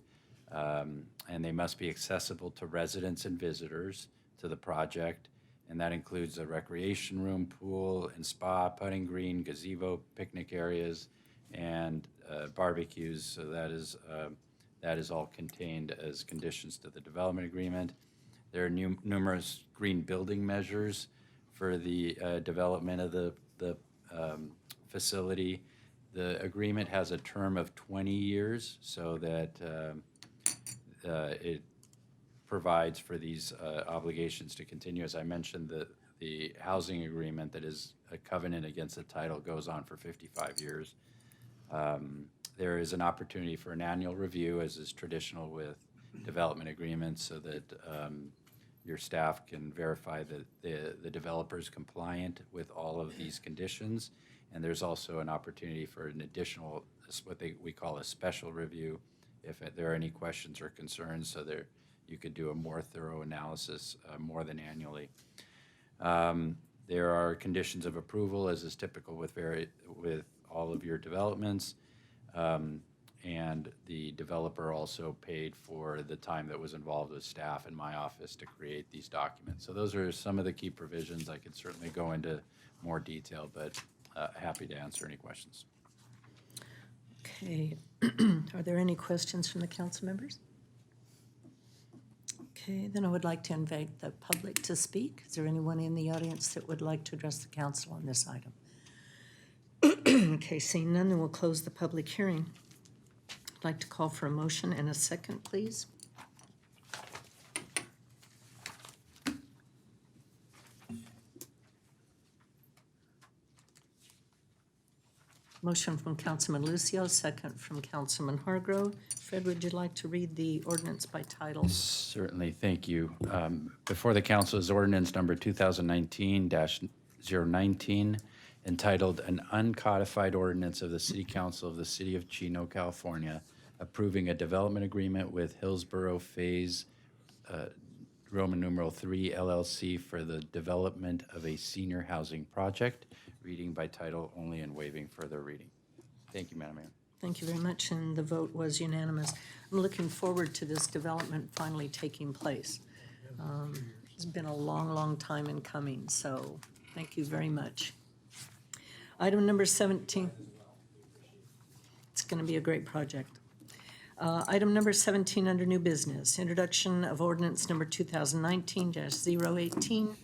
and they must be accessible to residents and visitors to the project, and that includes a recreation room, pool and spa, putting green, gazebo, picnic areas, and barbecues. So that is all contained as conditions to the development agreement. There are numerous green building measures for the development of the facility. The agreement has a term of 20 years so that it provides for these obligations to continue. As I mentioned, the housing agreement that is a covenant against the title goes on for 55 years. There is an opportunity for an annual review, as is traditional with development agreements, so that your staff can verify that the developer is compliant with all of these conditions. And there's also an opportunity for an additional, we call a special review, if there are any questions or concerns, so there you could do a more thorough analysis more than annually. There are conditions of approval, as is typical with all of your developments. And the developer also paid for the time that was involved with staff in my office to create these documents. So those are some of the key provisions. I could certainly go into more detail, but happy to answer any questions. Okay. Are there any questions from the council members? Okay, then I would like to invite the public to speak. Is there anyone in the audience that would like to address the council on this item? Okay, seeing none, then we'll close the public hearing. I'd like to call for a motion and a second, please. Motion from Councilman Lucio, second from Councilman Hargrove. Fred, would you like to read the ordinance by title? Certainly, thank you. Before the council is ordinance number 2019-019, entitled An Uncodified Ordinance of the City Council of the City of Chino, California, approving a development agreement with Hillsborough Phase Roman numeral 3 LLC for the development of a senior housing project, reading by title only and waiving further reading. Thank you, Madam Mayor. Thank you very much, and the vote was unanimous. I'm looking forward to this development finally taking place. It's been a long, long time in coming, so thank you very much. Item number 17. It's going to be a great project. Item number 17 under new business, introduction of ordinance number 2019-018.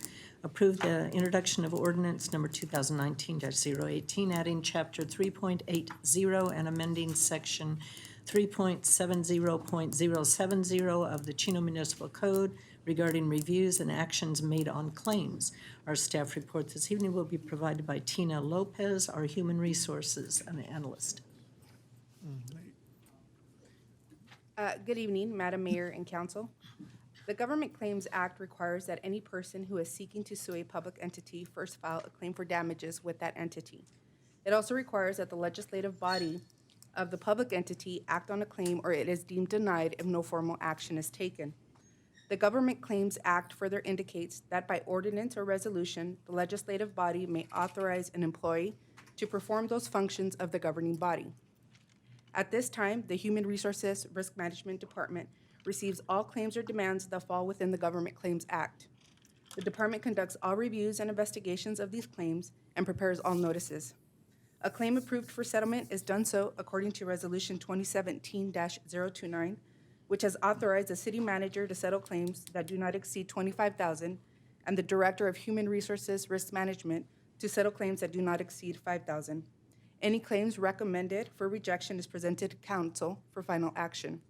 Approve the introduction of ordinance number 2019-018, adding chapter 3.80 and amending section 3.70.070 of the Chino Municipal Code regarding reviews and actions made on claims. Our staff report this evening will be provided by Tina Lopez, our Human Resources Analyst. Good evening, Madam Mayor and Council. The Government Claims Act requires that any person who is seeking to sue a public entity first file a claim for damages with that entity. It also requires that the legislative body of the public entity act on a claim or it is deemed denied if no formal action is taken. The Government Claims Act further indicates that by ordinance or resolution, the legislative body may authorize an employee to perform those functions of the governing body. At this time, the Human Resources Risk Management Department receives all claims or demands that fall within the Government Claims Act. The department conducts all reviews and investigations of these claims and prepares all notices. A claim approved for settlement is done so according to Resolution 2017-029, which has authorized the city manager to settle claims that do not exceed $25,000 and the Director of Human Resources Risk Management to settle claims that do not exceed $5,000. Any claims recommended for rejection is presented to council for final action.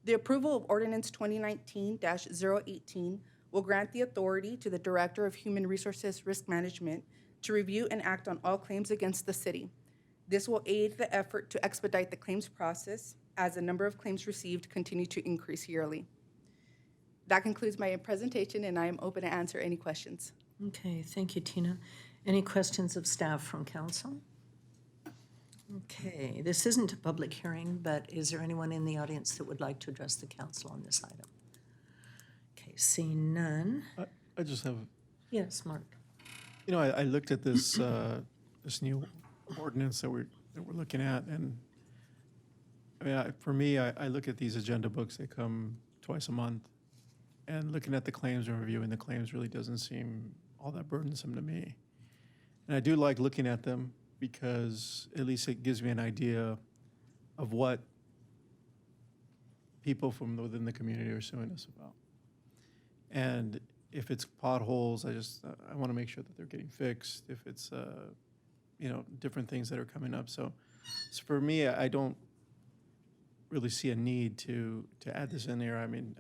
The approval of Ordinance 2019-018 will grant the authority to the Director of Human Resources Risk Management to review and act on all claims against the city. This will aid the effort to expedite the claims process as the number of claims received continue to increase yearly. That concludes my presentation, and I am open to answer any questions. Okay, thank you, Tina. Any questions of staff from council? Okay, this isn't a public hearing, but is there anyone in the audience that would like to address the council on this item? Okay, seeing none. I just have, Yes, Mark. you know, I looked at this this new ordinance that we're looking at, and I mean, for me, I look at these agenda books. They come twice a month, and looking at the claims and reviewing the claims really doesn't seem all that burdensome to me. And I do like looking at them, because at least it gives me an idea of what people from within the community are suing us about. And if it's potholes, I want to make sure that they're getting fixed. If it's, you know, different things that are coming up. So for me, I don't really see a need to add this in there. I mean,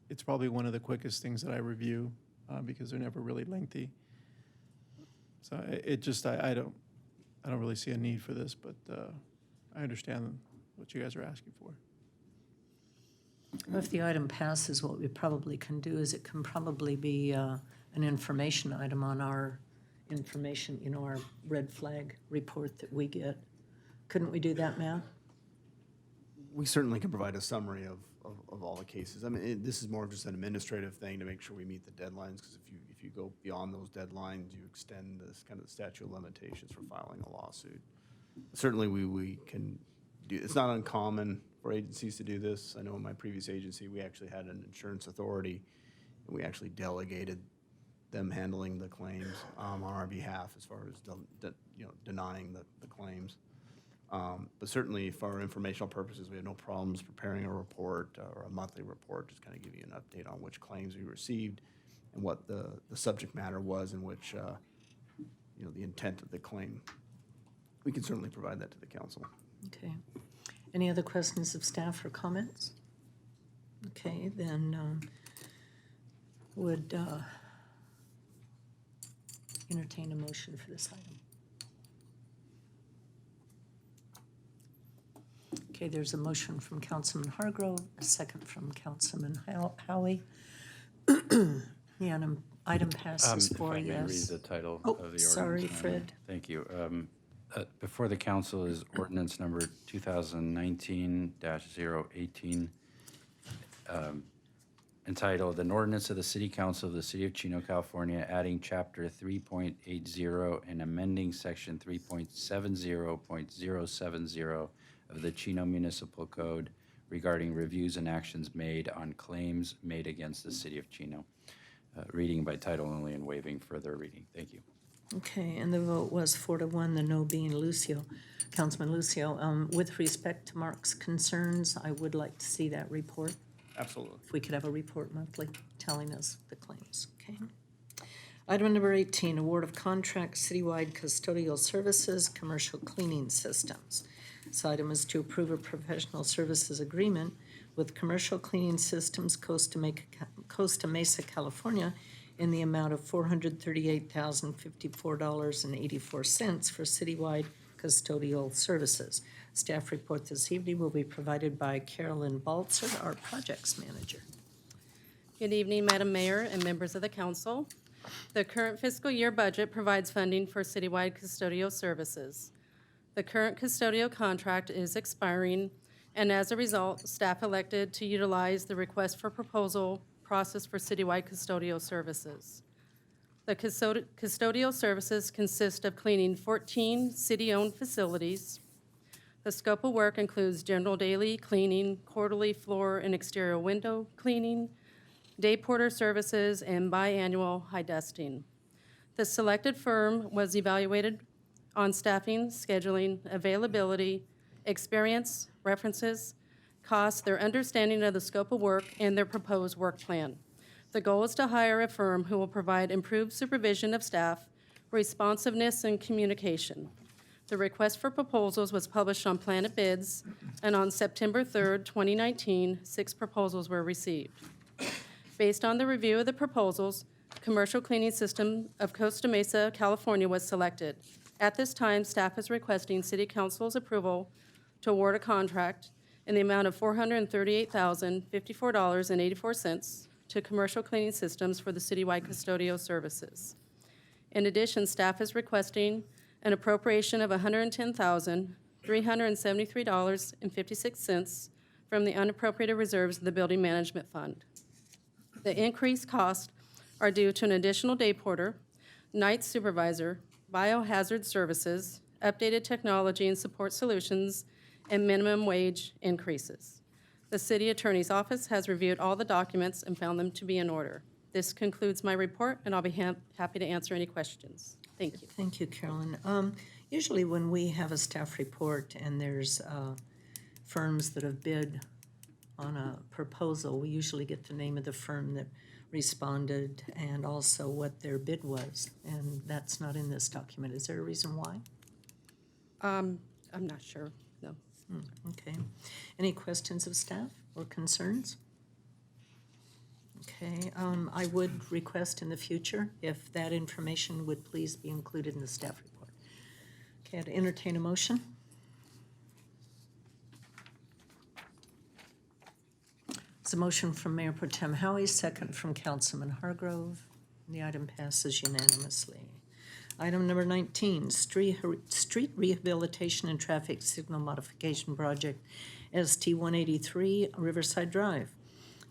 it's probably one of the quickest things that I review because they're never really lengthy. So it just, I don't really see a need for this, but I understand what you guys are asking for. If the item passes, what we probably can do is it can probably be an information item on our information, our red flag report that we get. Couldn't we do that, Matt? We certainly can provide a summary of all the cases. I mean, this is more of just an administrative thing to make sure we meet the deadlines, because if you go beyond those deadlines, you extend this kind of the statute of limitations for filing a lawsuit. Certainly, we can do, it's not uncommon for agencies to do this. I know in my previous agency, we actually had an insurance authority, and we actually delegated them handling the claims on our behalf as far as denying the claims. But certainly for our informational purposes, we have no problems preparing a report or a monthly report, just kind of give you an update on which claims we received and what the subject matter was and which, the intent of the claim. We can certainly provide that to the council. Okay. Any other questions of staff or comments? Okay, then would entertain a motion for this item. Okay, there's a motion from Councilman Hargrove, a second from Councilman Howie. The item passes If for I may read yes. the title Oh, of the ordinance. sorry, Madam Fred. Mayor. Thank you. Before the council is ordinance number 2019-018, entitled, "An Ordinance of the City Council of the City of Chino, California, adding Chapter 3.80 and amending Section 3.70.070 of the Chino Municipal Code regarding reviews and actions made on claims made against the City of Chino." Reading by title only and waiving further reading. Thank you. Okay, and the vote was 4-1, the no being Lucio. Councilman Lucio, with respect to Mark's concerns, I would like to see that report. Absolutely. If we could have a report monthly telling us the claims, okay? Item number 18, award of contract citywide custodial services, commercial cleaning systems. This item is to approve a professional services agreement with Commercial Cleaning Systems Costa Mesa, California, in the amount of $438,054.84 for citywide custodial services. Staff report this evening will be provided by Carolyn Baltzer, our projects manager. Good evening, Madam Mayor and members of the council. The current fiscal year budget provides funding for citywide custodial services. The current custodial contract is expiring, and as a result, staff elected to utilize the request for proposal process for citywide custodial services. The custodial services consist of cleaning 14 city-owned facilities. The scope of work includes general daily cleaning, quarterly floor and exterior window cleaning, day porter services, and biannual high dusting. The selected firm was evaluated on staffing, scheduling, availability, experience, references, costs, their understanding of the scope of work, and their proposed work plan. The goal is to hire a firm who will provide improved supervision of staff, responsiveness, and communication. The request for proposals was published on Planet Bids, and on September 3rd, 2019, 6 proposals were received. Based on the review of the proposals, Commercial Cleaning System of Costa Mesa, California was selected. At this time, staff is requesting City Council's approval to award a contract in the amount of $438,054.84 to Commercial Cleaning Systems for the citywide custodial services. In addition, staff is requesting an appropriation of $110,373.56 from the unappropriated reserves of the Building Management Fund. The increased costs are due to an additional day porter, night supervisor, biohazard services, updated technology and support solutions, and minimum wage increases. The City Attorney's Office has reviewed all the documents and found them to be in order. This concludes my report, and I'll be happy to answer any questions. Thank you. Thank you, Carolyn. Usually when we have a staff report and there's firms that have bid on a proposal, we usually get the name of the firm that responded and also what their bid was, and that's not in this document. Is there a reason why? I'm not sure, no. Okay. Any questions of staff or concerns? Okay, I would request in the future if that information would please be included in the staff report. Okay, I'd entertain a motion. It's a motion from Mayor Pro Tem Howie, second from Councilman Hargrove. The item passes unanimously. Item number 19, Street Rehabilitation and Traffic Signal Modification Project, ST 183 Riverside Drive.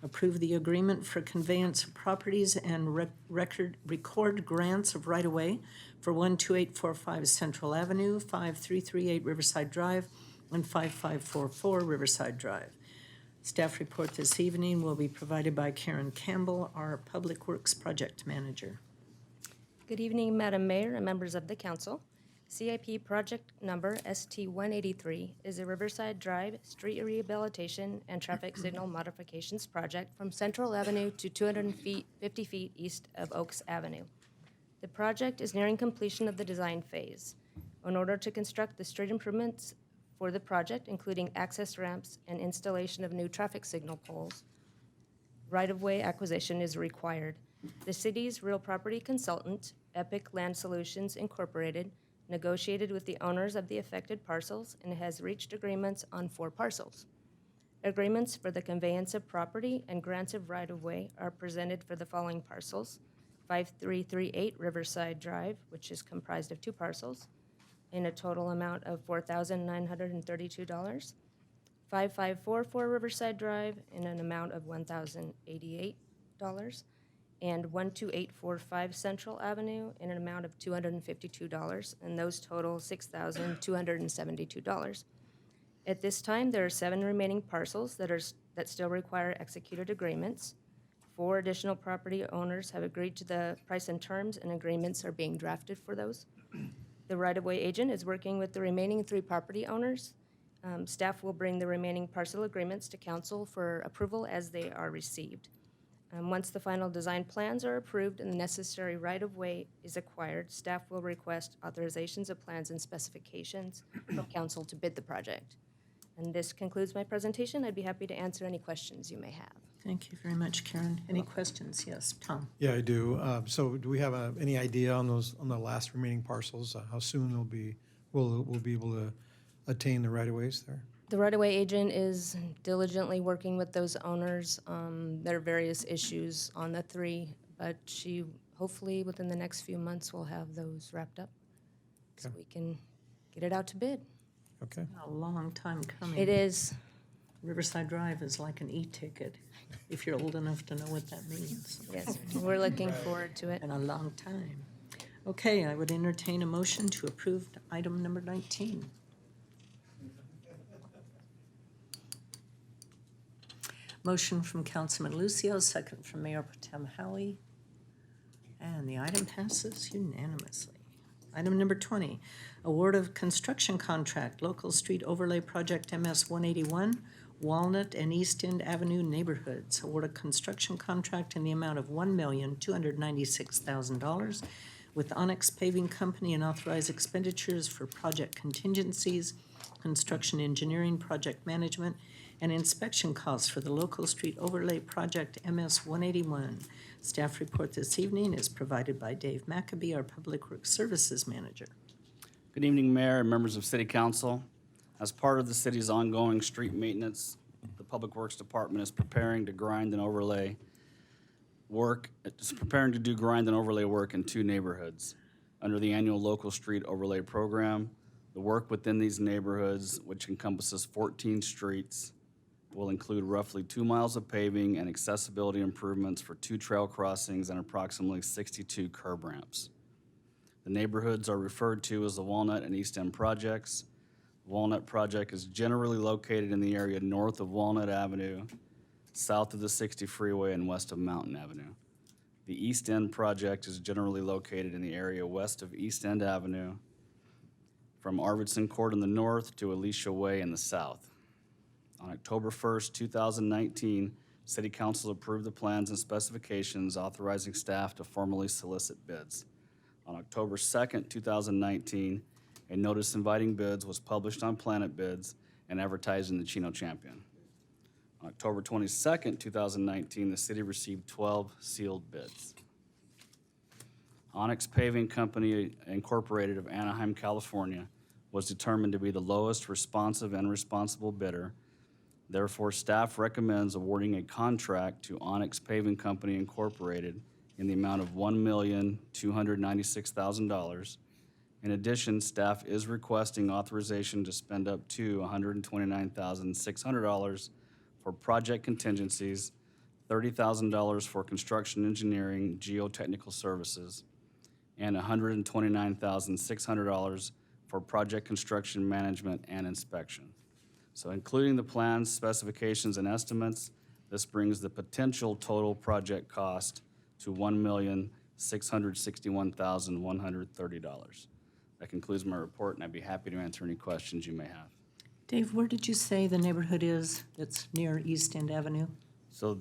Approve the agreement for conveyance of properties and record grants of right-of-way for 12845 Central Avenue, 5338 Riverside Drive, and 5544 Riverside Drive. Staff report this evening will be provided by Karen Campbell, our Public Works Project Manager. Good evening, Madam Mayor and members of the council. CIP project number ST-183 is a Riverside Drive street rehabilitation and traffic signal modifications project from Central Avenue to 250 feet east of Oaks Avenue. The project is nearing completion of the design phase. In order to construct the street improvements for the project, including access ramps and installation of new traffic signal poles, right-of-way acquisition is required. The city's real property consultant, Epic Land Solutions Incorporated, negotiated with the owners of the affected parcels and has reached agreements on 4 parcels. Agreements for the conveyance of property and grants of right-of-way are presented for the following parcels: 5338 Riverside Drive, which is comprised of 2 parcels, in a total amount of $4,932. 5544 Riverside Drive in an amount of $1,088. And 12845 Central Avenue in an amount of $252, and those total $6,272. At this time, there are 7 remaining parcels that still require executed agreements. 4 additional property owners have agreed to the price and terms, and agreements are being drafted for those. The right-of-way agent is working with the remaining 3 property owners. Staff will bring the remaining parcel agreements to council for approval as they are received. Once the final design plans are approved and the necessary right-of-way is acquired, staff will request authorizations of plans and specifications from council to bid the project. And this concludes my presentation. I'd be happy to answer any questions you may have. Thank you very much, Karen. Any questions? Yes, Tom. Yeah, I do. So do we have any idea on the last remaining parcels, how soon we'll be able to attain the right-of-ways there? The right-of-way agent is diligently working with those owners. There are various issues on the 3, but she hopefully within the next few months will have those wrapped up so we can get it out to bid. Okay. A long time coming. It is. Riverside Drive is like an e-ticket, if you're old enough to know what that means. Yes, we're looking forward to it. In a long time. Okay, I would entertain a motion to approve item number 19. Motion from Councilman Lucio, second from Mayor Pro Tem Howie. And the item passes unanimously. Item number 20, award of construction contract, local street overlay project MS 181, Walnut and East End Avenue neighborhoods. Award a construction contract in the amount of $1,296,000 with Onyx Paving Company and authorize expenditures for project contingencies, construction engineering, project management, and inspection costs for the local street overlay project MS 181. Staff report this evening is provided by Dave McAbee, our Public Works Services Manager. Good evening, Mayor and members of City Council. As part of the city's ongoing street maintenance, the Public Works Department is preparing to do grind and overlay work in 2 neighborhoods. Under the annual local street overlay program, the work within these neighborhoods, which encompasses 14 streets, will include roughly 2 miles of paving and accessibility improvements for 2 trail crossings and approximately 62 curb ramps. The neighborhoods are referred to as the Walnut and East End projects. The Walnut project is generally located in the area north of Walnut Avenue, south of the 60 freeway, and west of Mountain Avenue. The East End project is generally located in the area west of East End Avenue, from Arvidsson Court in the north to Alicia Way in the south. On October 1st, 2019, City Council approved the plans and specifications authorizing staff to formally solicit bids. On October 2nd, 2019, a notice inviting bids was published on Planet Bids and advertised in the Chino Champion. On October 22nd, 2019, the city received 12 sealed bids. Onyx Paving Company Incorporated of Anaheim, California, was determined to be the lowest responsive and responsible bidder Therefore, staff recommends awarding a contract to Onyx Paving Company Incorporated in the amount of $1,296,000. In addition, staff is requesting authorization to spend up to $129,600 for project contingencies, $30,000 for construction engineering geotechnical services, and $129,600 for project construction management and inspection. So including the plans, specifications, and estimates, this brings the potential total project cost to $1,661,130. That concludes my report, and I'd be happy to answer any questions you may have. Dave, where did you say the neighborhood is that's near East End Avenue? So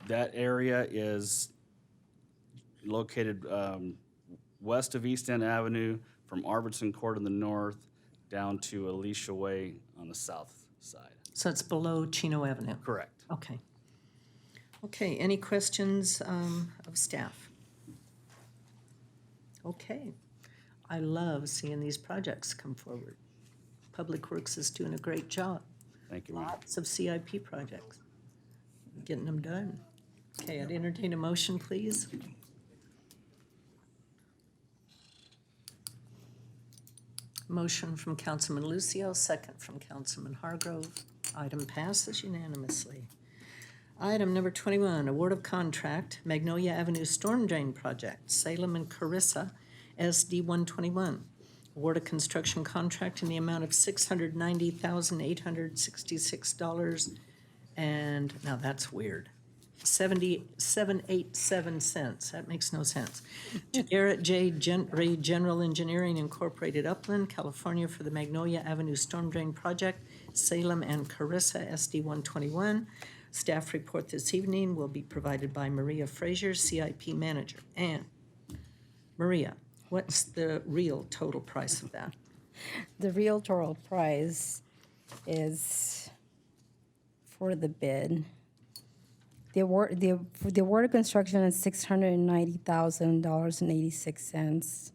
that area is located west of East End Avenue, from Arvidsson Court in the north down to Alicia Way on the south side. So it's below Chino Avenue? Correct. Okay. Okay, any questions of staff? Okay. I love seeing these projects come forward. Public Works is doing a great job. Thank you, ma'am. Lots of CIP projects, getting them done. Okay, I'd entertain a motion, please. Motion from Councilman Lucio, second from Councilman Hargrove. Item passes unanimously. Item number 21, award of contract, Magnolia Avenue Storm Drain Project, Salem and Carissa, SD 121. Award of construction contract in the amount of $690,866, and now that's weird. 7787 cents. That makes no sense. To Garrett J. Gentry General Engineering Incorporated, Upland, California, for the Magnolia Avenue Storm Drain Project, Salem and Carissa, SD 121. Staff report this evening will be provided by Maria Frazier, CIP Manager. And Maria, what's the real total price of that? The real total price is for the bid. The award of construction is $690,000.86,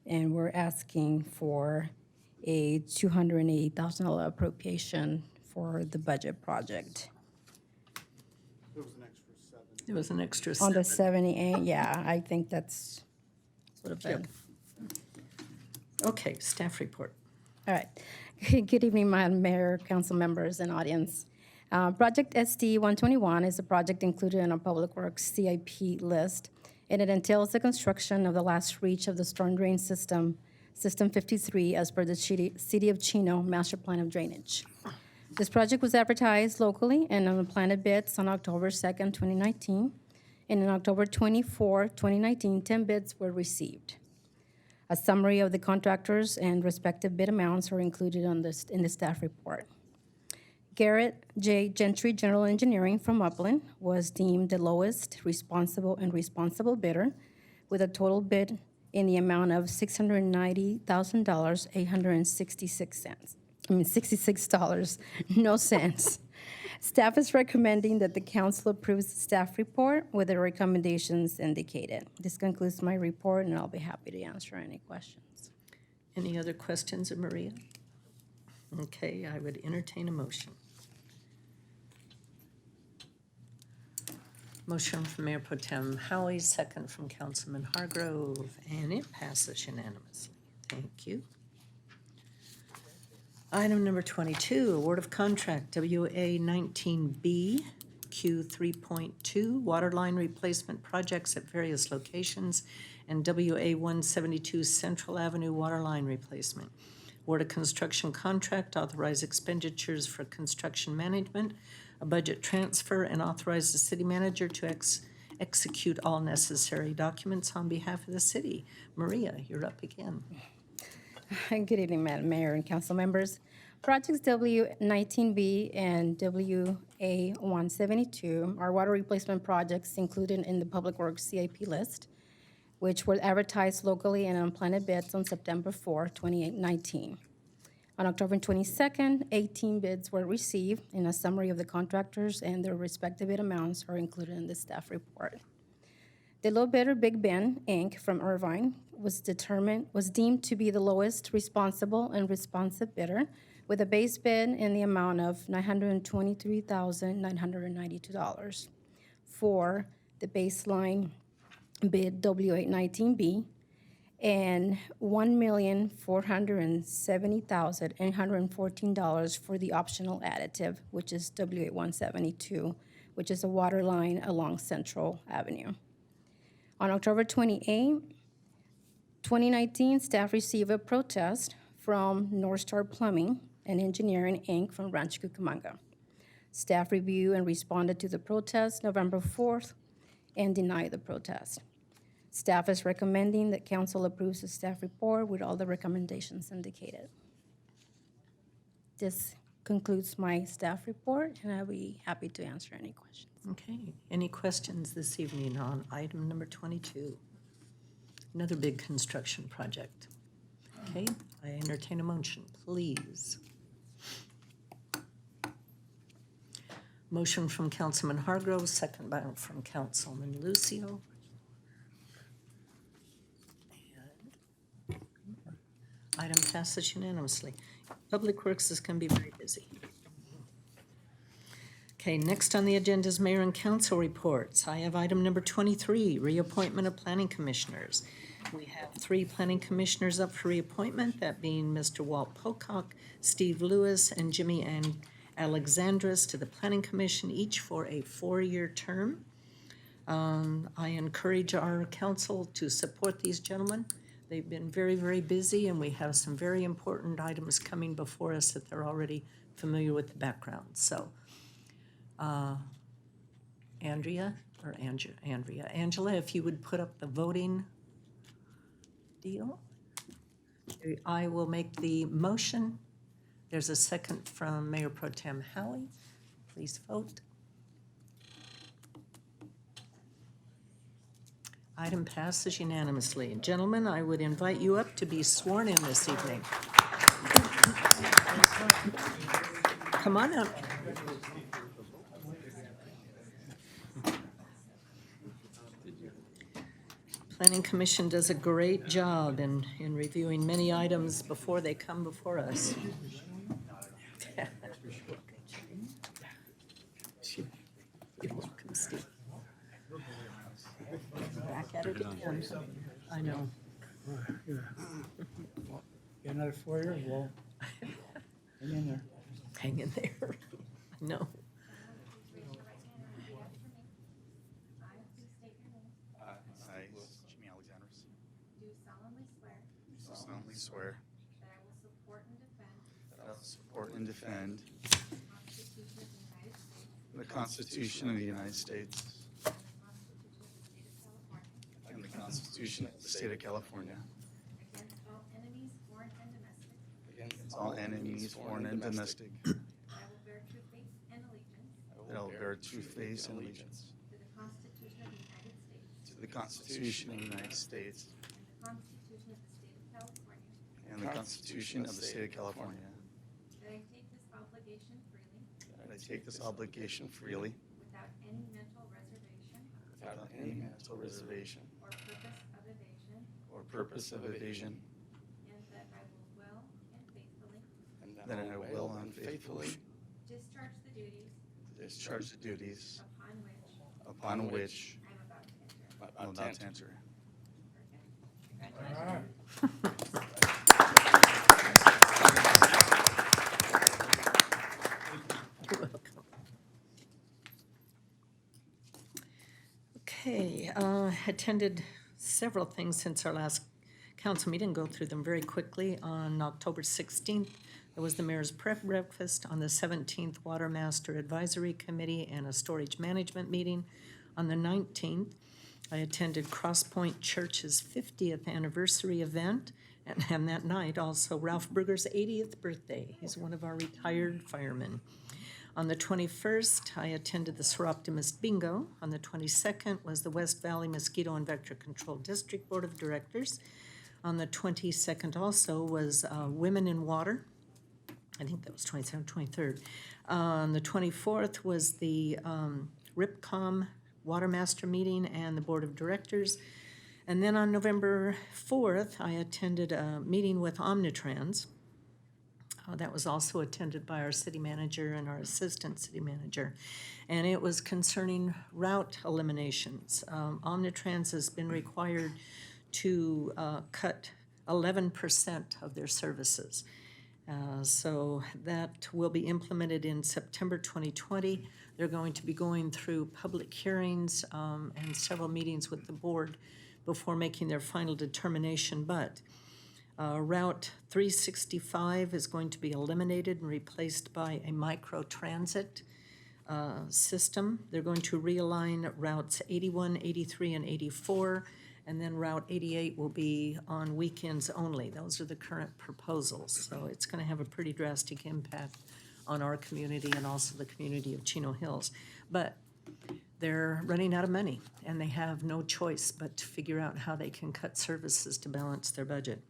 and we're asking for a $280,000 appropriation for the budget project. There was an extra On the 7. 78, yeah, I think that's would have been. Okay, staff report. All right. Good evening, Madam Mayor, council members, and audience. Project SD 121 is a project included in our Public Works CIP list, and it entails the construction of the last reach of the storm drain system, System 53, as per the City of Chino Master Plan of Drainage. This project was advertised locally and on the planted bids on October 2nd, 2019, and on October 24, 2019, 10 bids were received. A summary of the contractors and respective bid amounts are included in the staff report. Garrett J. Gentry General Engineering from Upland was deemed the lowest responsible bidder with a total bid in the amount of $690,866, no cents. Staff is recommending that the council approves the staff report with the recommendations indicated. This concludes my report, and I'll be happy to answer any questions. Any other questions of Maria? Okay, I would entertain a motion. Motion from Mayor Pro Tem Howie, second from Councilman Hargrove, and it passes unanimously. Thank you. Item number 22, award of contract, WA 19B, Q 3.2, water line replacement projects at various locations, and WA 172 Central Avenue water line replacement. Award of construction contract, authorize expenditures for construction management, a budget transfer, and authorize the city manager to execute all necessary documents on behalf of the city. Maria, you're up again. Good evening, Madam Mayor and council members. Projects W19B and WA172 are water replacement projects included in the Public Works CIP list, which were advertised locally and on planted bids on September 4, 2019. On October 22nd, 18 bids were received, and a summary of the contractors and their respective bid amounts are included in the staff report. The low bidder, Big Ben, Inc. from Irvine, was deemed to be the lowest responsible and responsive bidder with a base bid in the amount of $923,992 for the baseline bid W819B and $1,470,814 for the optional additive, which is W8172, which is a water line along Central Avenue. On October 28, 2019, staff received a protest from North Star Plumbing and Engineering, Inc. from Rancho Cucamonga. Staff reviewed and responded to the protest November 4th and denied the protest. Staff is recommending that council approves the staff report with all the recommendations indicated. This concludes my staff report, and I'll be happy to answer any questions. Okay, any questions this evening on item number 22? Another big construction project. Okay, I entertain a motion, please. Motion from Councilman Hargrove, second from Councilman Lucio. Item passes unanimously. Public Works is going to be very busy. Okay, next on the agenda is Mayor and Council reports. I have item number 23, reappointment of planning commissioners. We have 3 planning commissioners up for reappointment, that being Mr. Walt Pocock, Steve Lewis, and Jimmy Alexandris to the Planning Commission, each for a 4-year term. I encourage our council to support these gentlemen. They've been very, very busy, and we have some very important items coming before us that they're already familiar with the background. So, Angela, if you would put up the voting deal. I will make the motion. There's a second from Mayor Pro Tem Howie. Please vote. Item passes unanimously. Gentlemen, I would invite you up to be sworn in this evening. Come on up. Planning Commission does a great job in reviewing many items before they come before us. You're welcome, Steve. Back at it again. I know. Get another 4 years, well, hang in there. Hang in there. I know. I, Jimmy Alexandris, do solemnly swear that I will support and defend the Constitution of the United States and the Constitution of the State of California against all enemies, foreign and domestic, that I will bear true faith and allegiance to the Constitution of the United States and the Constitution of the State of California. That I take this obligation freely without any mental reservation or purpose of evasion, and that I will unfaithfully discharge the duties upon which I'm about to enter. You're welcome. Okay, attended several things since our last council meeting. Go through them very quickly. On October 16th, there was the mayor's prep breakfast. On the 17th, Water Master Advisory Committee and a storage management meeting. On the 19th, I attended Cross Point Church's 50th anniversary event, and that night also Ralph Berger's 80th birthday. He's one of our retired firemen. On the 21st, I attended the Sir Optimist Bingo. On the 22nd was the West Valley Mosquito and Vector Control District Board of Directors. On the 22nd also was Women in Water. I think that was 22nd, 23rd. On the 24th was the RIPCOM Water Master Meeting and the Board of Directors. And then on November 4th, I attended a meeting with Omnitrans. That was also attended by our city manager and our assistant city manager. And it was concerning route eliminations. Omnitrans has been required to cut 11% of their services. So that will be implemented in September 2020. They're going to be going through public hearings and several meetings with the board before making their final determination. But Route 365 is going to be eliminated and replaced by a micro-transit system. They're going to realign routes 81, 83, and 84, and then Route 88 will be on weekends only. Those are the current proposals. So it's going to have a pretty drastic impact on our community and also the community of Chino Hills. But they're running out of money, and they have no choice but to figure out how they can cut services to balance their budget.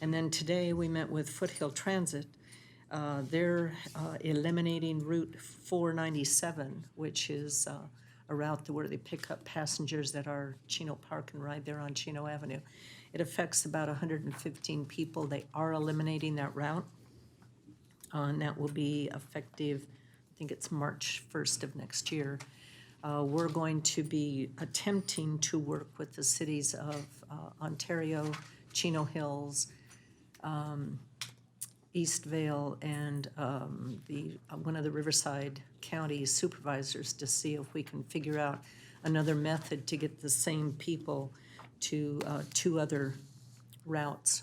And then today, we met with Foothill Transit. They're eliminating Route 497, which is a route where they pick up passengers at our Chino Park and ride there on Chino Avenue. It affects about 115 people. They are eliminating that route. And that will be effective, I think it's March 1st of next year. We're going to be attempting to work with the cities of Ontario, Chino Hills, East Vale, and one of the Riverside County supervisors to see if we can figure out another method to get the same people to two other routes,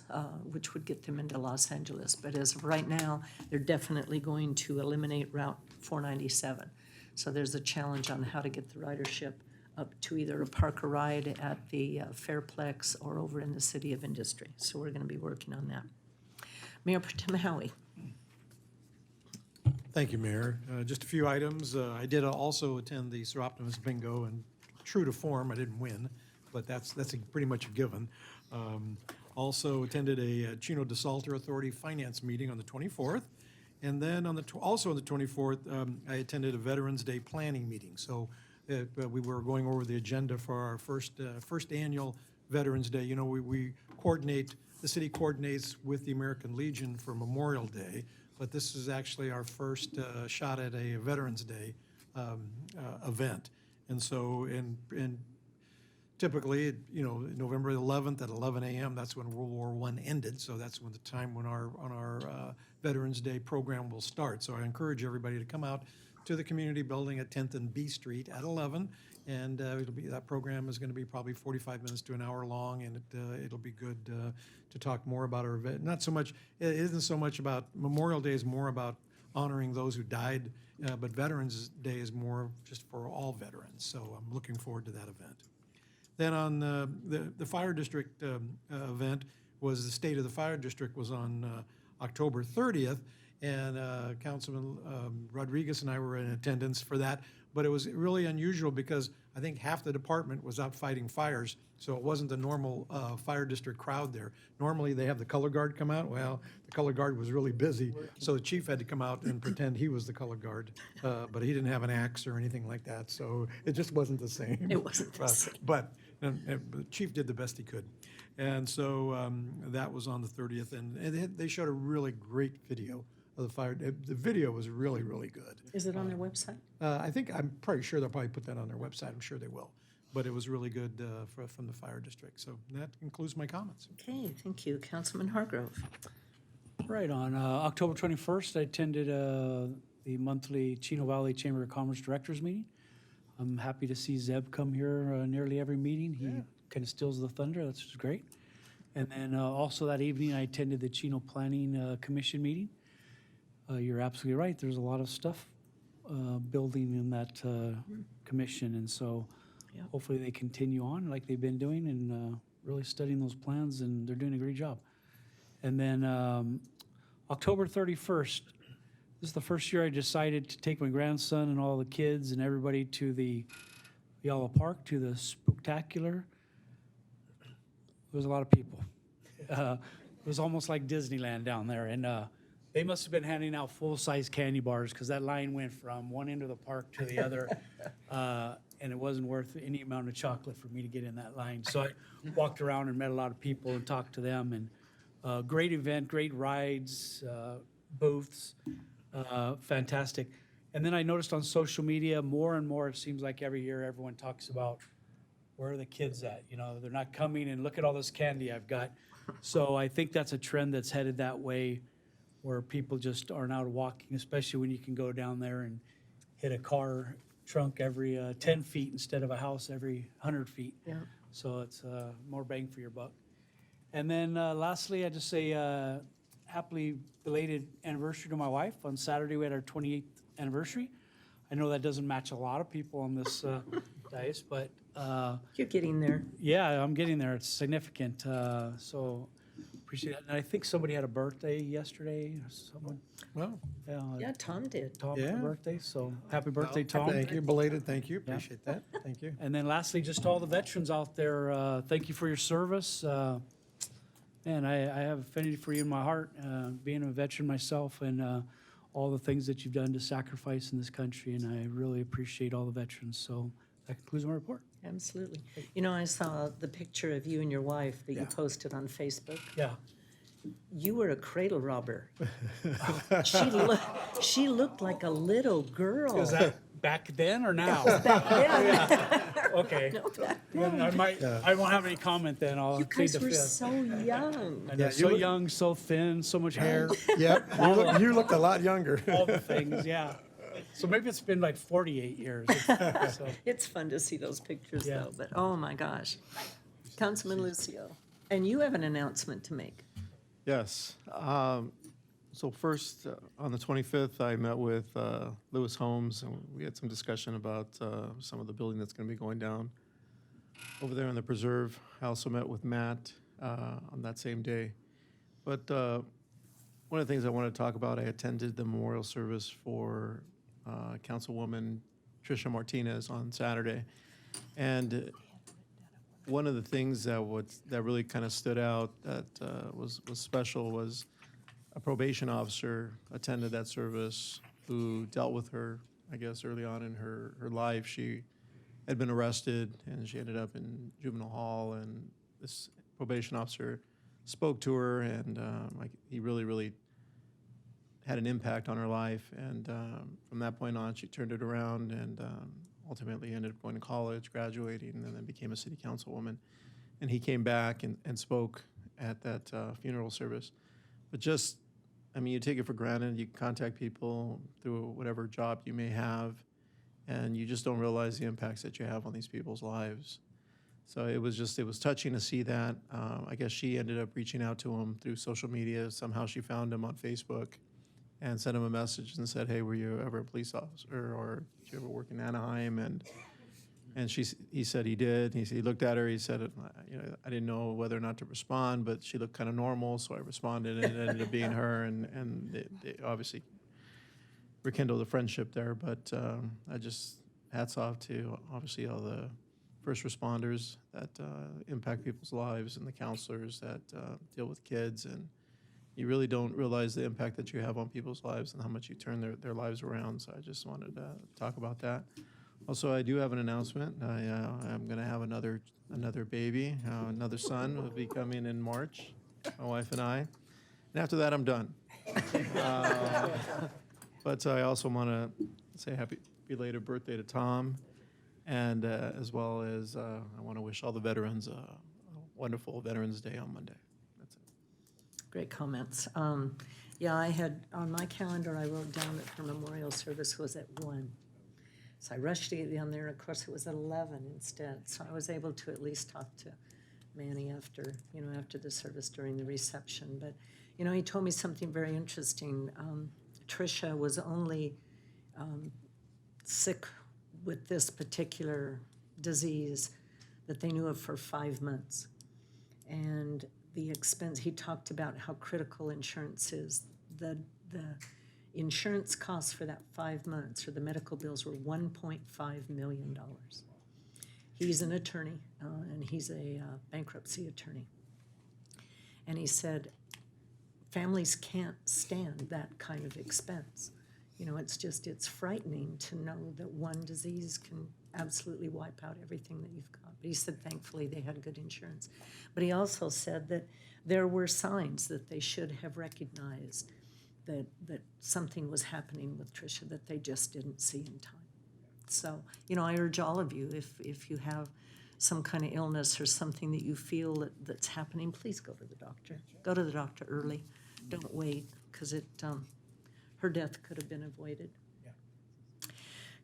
which would get them into Los Angeles. But as of right now, they're definitely going to eliminate Route 497. So there's a challenge on how to get the ridership up to either a park or ride at the Fairplex or over in the City of Industry. So we're going to be working on that. Mayor Pro Tem Howie. Thank you, Mayor. Just a few items. I did also attend the Sir Optimus Bingo, and true to form, I didn't win, but that's pretty much a given. Also attended a Chino DeSalter Authority Finance meeting on the 24th. And then also on the 24th, I attended a Veterans Day planning meeting. So we were going over the agenda for our first annual Veterans Day. You know, we coordinate, the city coordinates with the American Legion for Memorial Day, but this is actually our first shot at a Veterans Day event. And so, and typically, you know, November 11th at 11 a.m., that's when World War I ended. So that's when the time when our Veterans Day program will start. So I encourage everybody to come out to the community building at 10th and B Street at 11. And that program is going to be probably 45 minutes to an hour long, and it'll be good to talk more about our vet. Not so much, it isn't so much about, Memorial Day is more about honoring those who died, but Veterans Day is more just for all veterans. So I'm looking forward to that event. Then on the Fire District event was the State of the Fire District was on October 30th, and Councilman Rodriguez and I were in attendance for that. But it was really unusual because I think half the department was out fighting fires, so it wasn't the normal fire district crowd there. Normally they have the color guard come out. Well, the color guard was really busy, so the chief had to come out and pretend he was the color guard, but he didn't have an axe or anything like that, so it just wasn't the same. It wasn't the same. But the chief did the best he could. And so that was on the 30th, and they showed a really great video of the fire. The video was really, really good. Is it on their website? I'm pretty sure they'll probably put that on their website. I'm sure they will. But it was really good from the fire district. So that concludes my comments. Okay, thank you. Councilman Hargrove. Right, on October 21st, I attended the monthly Chino Valley Chamber of Commerce Directors meeting. I'm happy to see Zeb come here nearly every meeting. He kind of steals the thunder. That's just great. And then also that evening, I attended the Chino Planning Commission meeting. You're absolutely right. There's a lot of stuff building in that commission, and so hopefully they continue on like they've been doing and really studying those plans, and they're doing a great job. And then October 31st, this is the first year I decided to take my grandson and all the kids and everybody to the Yala Park, to the Spooktacular. There was a lot of people. It was almost like Disneyland down there, and they must have been handing out full-size candy bars because that line went from one end of the park to the other, and it wasn't worth any amount of chocolate for me to get in that line. So I walked around and met a lot of people and talked to them, and great event, great rides, booths. Fantastic. And then I noticed on social media, more and more, it seems like every year, everyone talks about where are the kids at? You know, they're not coming and look at all this candy I've got. So I think that's a trend that's headed that way, where people just aren't out walking, especially when you can go down there and hit a car trunk every 10 feet instead of a house every 100 feet. Yeah. So it's more bang for your buck. And then lastly, I just say happily belated anniversary to my wife. On Saturday, we had our 28th anniversary. I know that doesn't match a lot of people on this dais, but You're getting there. yeah, I'm getting there. It's significant. So appreciate it. And I think somebody had a birthday yesterday. Or someone. Well, Yeah, Tom did. Tom had Yeah. a birthday. So happy birthday, Tom. thank you, belated, thank you, appreciate that, thank you. And then lastly, just all the veterans out there, thank you for your service. Man, I have affinity for you in my heart, being a veteran myself, and all the things that you've done to sacrifice in this country, and I really appreciate all the veterans. So that concludes my report. Absolutely. You know, I saw the picture of you and your wife that you posted on Facebook. Yeah. You were a cradle robber. She looked like a little girl. Is that back then or now? Back then. Okay. No, back Then I won't have any comment then. I'll You plead guys the were fifth. so young. I know, so young, so thin, so much hair. Yep, you looked a lot younger. All the things, yeah. So maybe it's been like 48 years. So, It's fun to see those pictures, Yeah. though. But oh my gosh, Councilman Lucio, and you have an announcement to make. Yes. So first, on the 25th, I met with Lewis Holmes, and we had some discussion about some of the building that's going to be going down over there in the preserve. I also met with Matt on that same day. But one of the things I wanted to talk about, I attended the memorial service for Councilwoman Tricia Martinez on Saturday. And one of the things that really kind of stood out that was special was a probation officer attended that service who dealt with her, I guess, early on in her life. She had been arrested and she ended up in juvenile hall, and this probation officer spoke to her, and he really had an impact on her life. And from that point on, she turned it around and ultimately ended up going to college, graduating, and then became a city councilwoman. And he came back and spoke at that funeral service. But just, I mean, you take it for granted. You contact people through whatever job you may have, and you just don't realize the impacts that you have on these people's lives. So it was touching to see that. I guess she ended up reaching out to him through social media. Somehow she found him on Facebook and sent him a message and said, "Hey, were you ever a police officer, or did you ever work in Anaheim?" And he said he did. He looked at her. He said, I didn't know whether or not to respond, but she looked kind of normal, so I responded, and it ended up being her. And they obviously rekindled a friendship there. But I just hats off to obviously all the first responders that impact people's lives, and the counselors that deal with kids. And you really don't realize the impact that you have on people's lives and how much you turn their lives around. So I just wanted to talk about that. Also, I do have an announcement. I'm going to have another baby, another son will be coming in March, my wife and I. And after that, I'm done. But I also want to say happy belated birthday to Tom, and as well as I want to wish all the veterans a wonderful Veterans Day on Monday. That's it. Great comments. Yeah, I had, on my calendar, I wrote down that her memorial service was at 1. So I rushed to get down there. Of course, it was at 11 instead. So I was able to at least talk to Manny after the service during the reception. But, he told me something very interesting. Tricia was only sick with this particular disease that they knew of for 5 months. And the expense, he talked about how critical insurance is. The insurance costs for that 5 months, or the medical bills, were $1.5 million. He's an attorney, and he's a bankruptcy attorney. And he said, families can't stand that kind of expense. It's frightening to know that one disease can absolutely wipe out everything that you've got. But he said, thankfully, they had good insurance. But he also said that there were signs that they should have recognized that something was happening with Tricia that they just didn't see in time. So, I urge all of you, if you have some kind of illness or something that you feel that's happening, please go to the doctor. Go to the doctor early. Don't wait, because her death could have been avoided.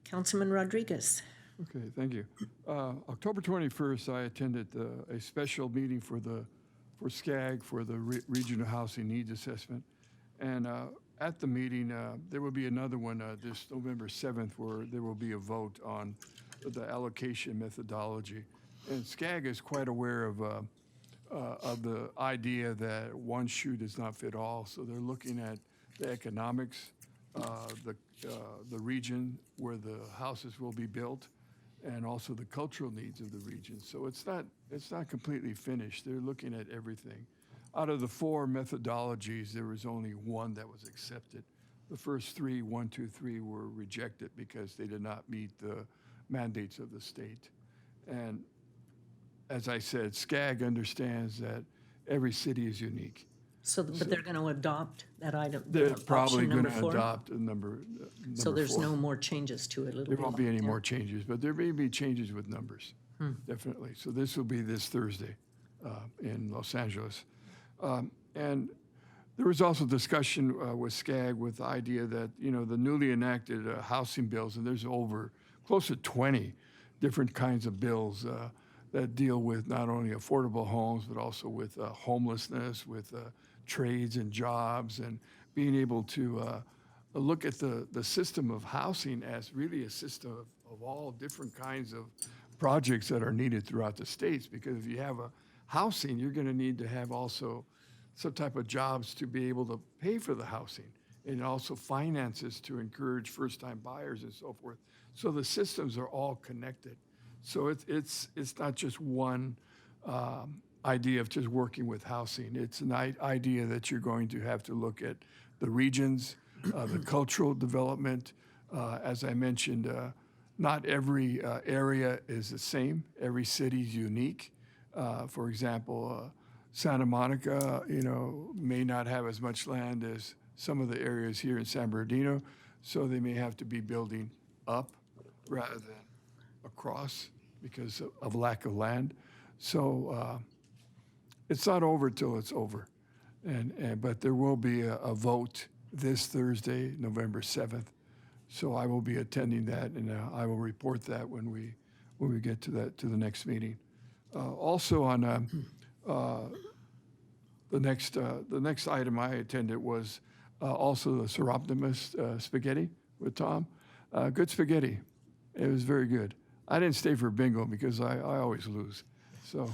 Councilman Rodriguez. Okay, thank you. October 21st, I attended a special meeting for SCAG for the Regional Housing Needs Assessment. And at the meeting, there will be another one this November 7th where there will be a vote on the allocation methodology. And SCAG is quite aware of the idea that one shoe does not fit all. So they're looking at the economics, the region where the houses will be built, and also the cultural needs of the region. So it's not completely finished. They're looking at everything. Out of the 4 methodologies, there was only one that was accepted. The first 3, 1, 2, 3, were rejected because they did not meet the mandates of the state. And as I said, SCAG understands that every city is unique. But they're going to adopt that item. They're probably going to 4? adopt a number So there's 4. no more changes to it. There won't be any more changes, but there may be changes with numbers, definitely. So this will be this Thursday in Los Angeles. And there was also discussion with SCAG with the idea that, the newly enacted housing bills, and there's close to 20 different kinds of bills that deal with not only affordable homes, but also with homelessness, with trades and jobs, and being able to look at the system of housing as really a system of all different kinds of projects that are needed throughout the states. Because if you have a housing, you're going to need to have also some type of jobs to be able to pay for the housing, and also finances to encourage first-time buyers and so forth. So the systems are all connected. So it's not just one idea of just working with housing. It's an idea that you're going to have to look at the regions, the cultural development. As I mentioned, not every area is the same. Every city is unique. For example, Santa Monica, may not have as much land as some of the areas here in San Bernardino, so they may have to be building up rather than across because of lack of land. So it's not over till it's over. But there will be a vote this Thursday, November 7th. So I will be attending that, and I will report that when we get to the next meeting. Also on the next item I attended was also the Seroptimus spaghetti with Tom. Good spaghetti. It was very good. I didn't stay for bingo because I always lose, so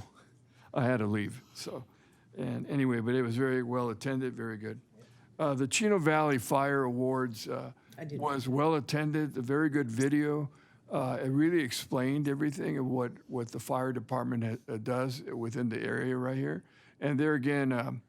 I had to leave. And anyway, but it was very well attended, very good. The Chino Valley Fire Awards was well attended, a very good video. It really explained everything of what the fire department does within the area right here. And there again,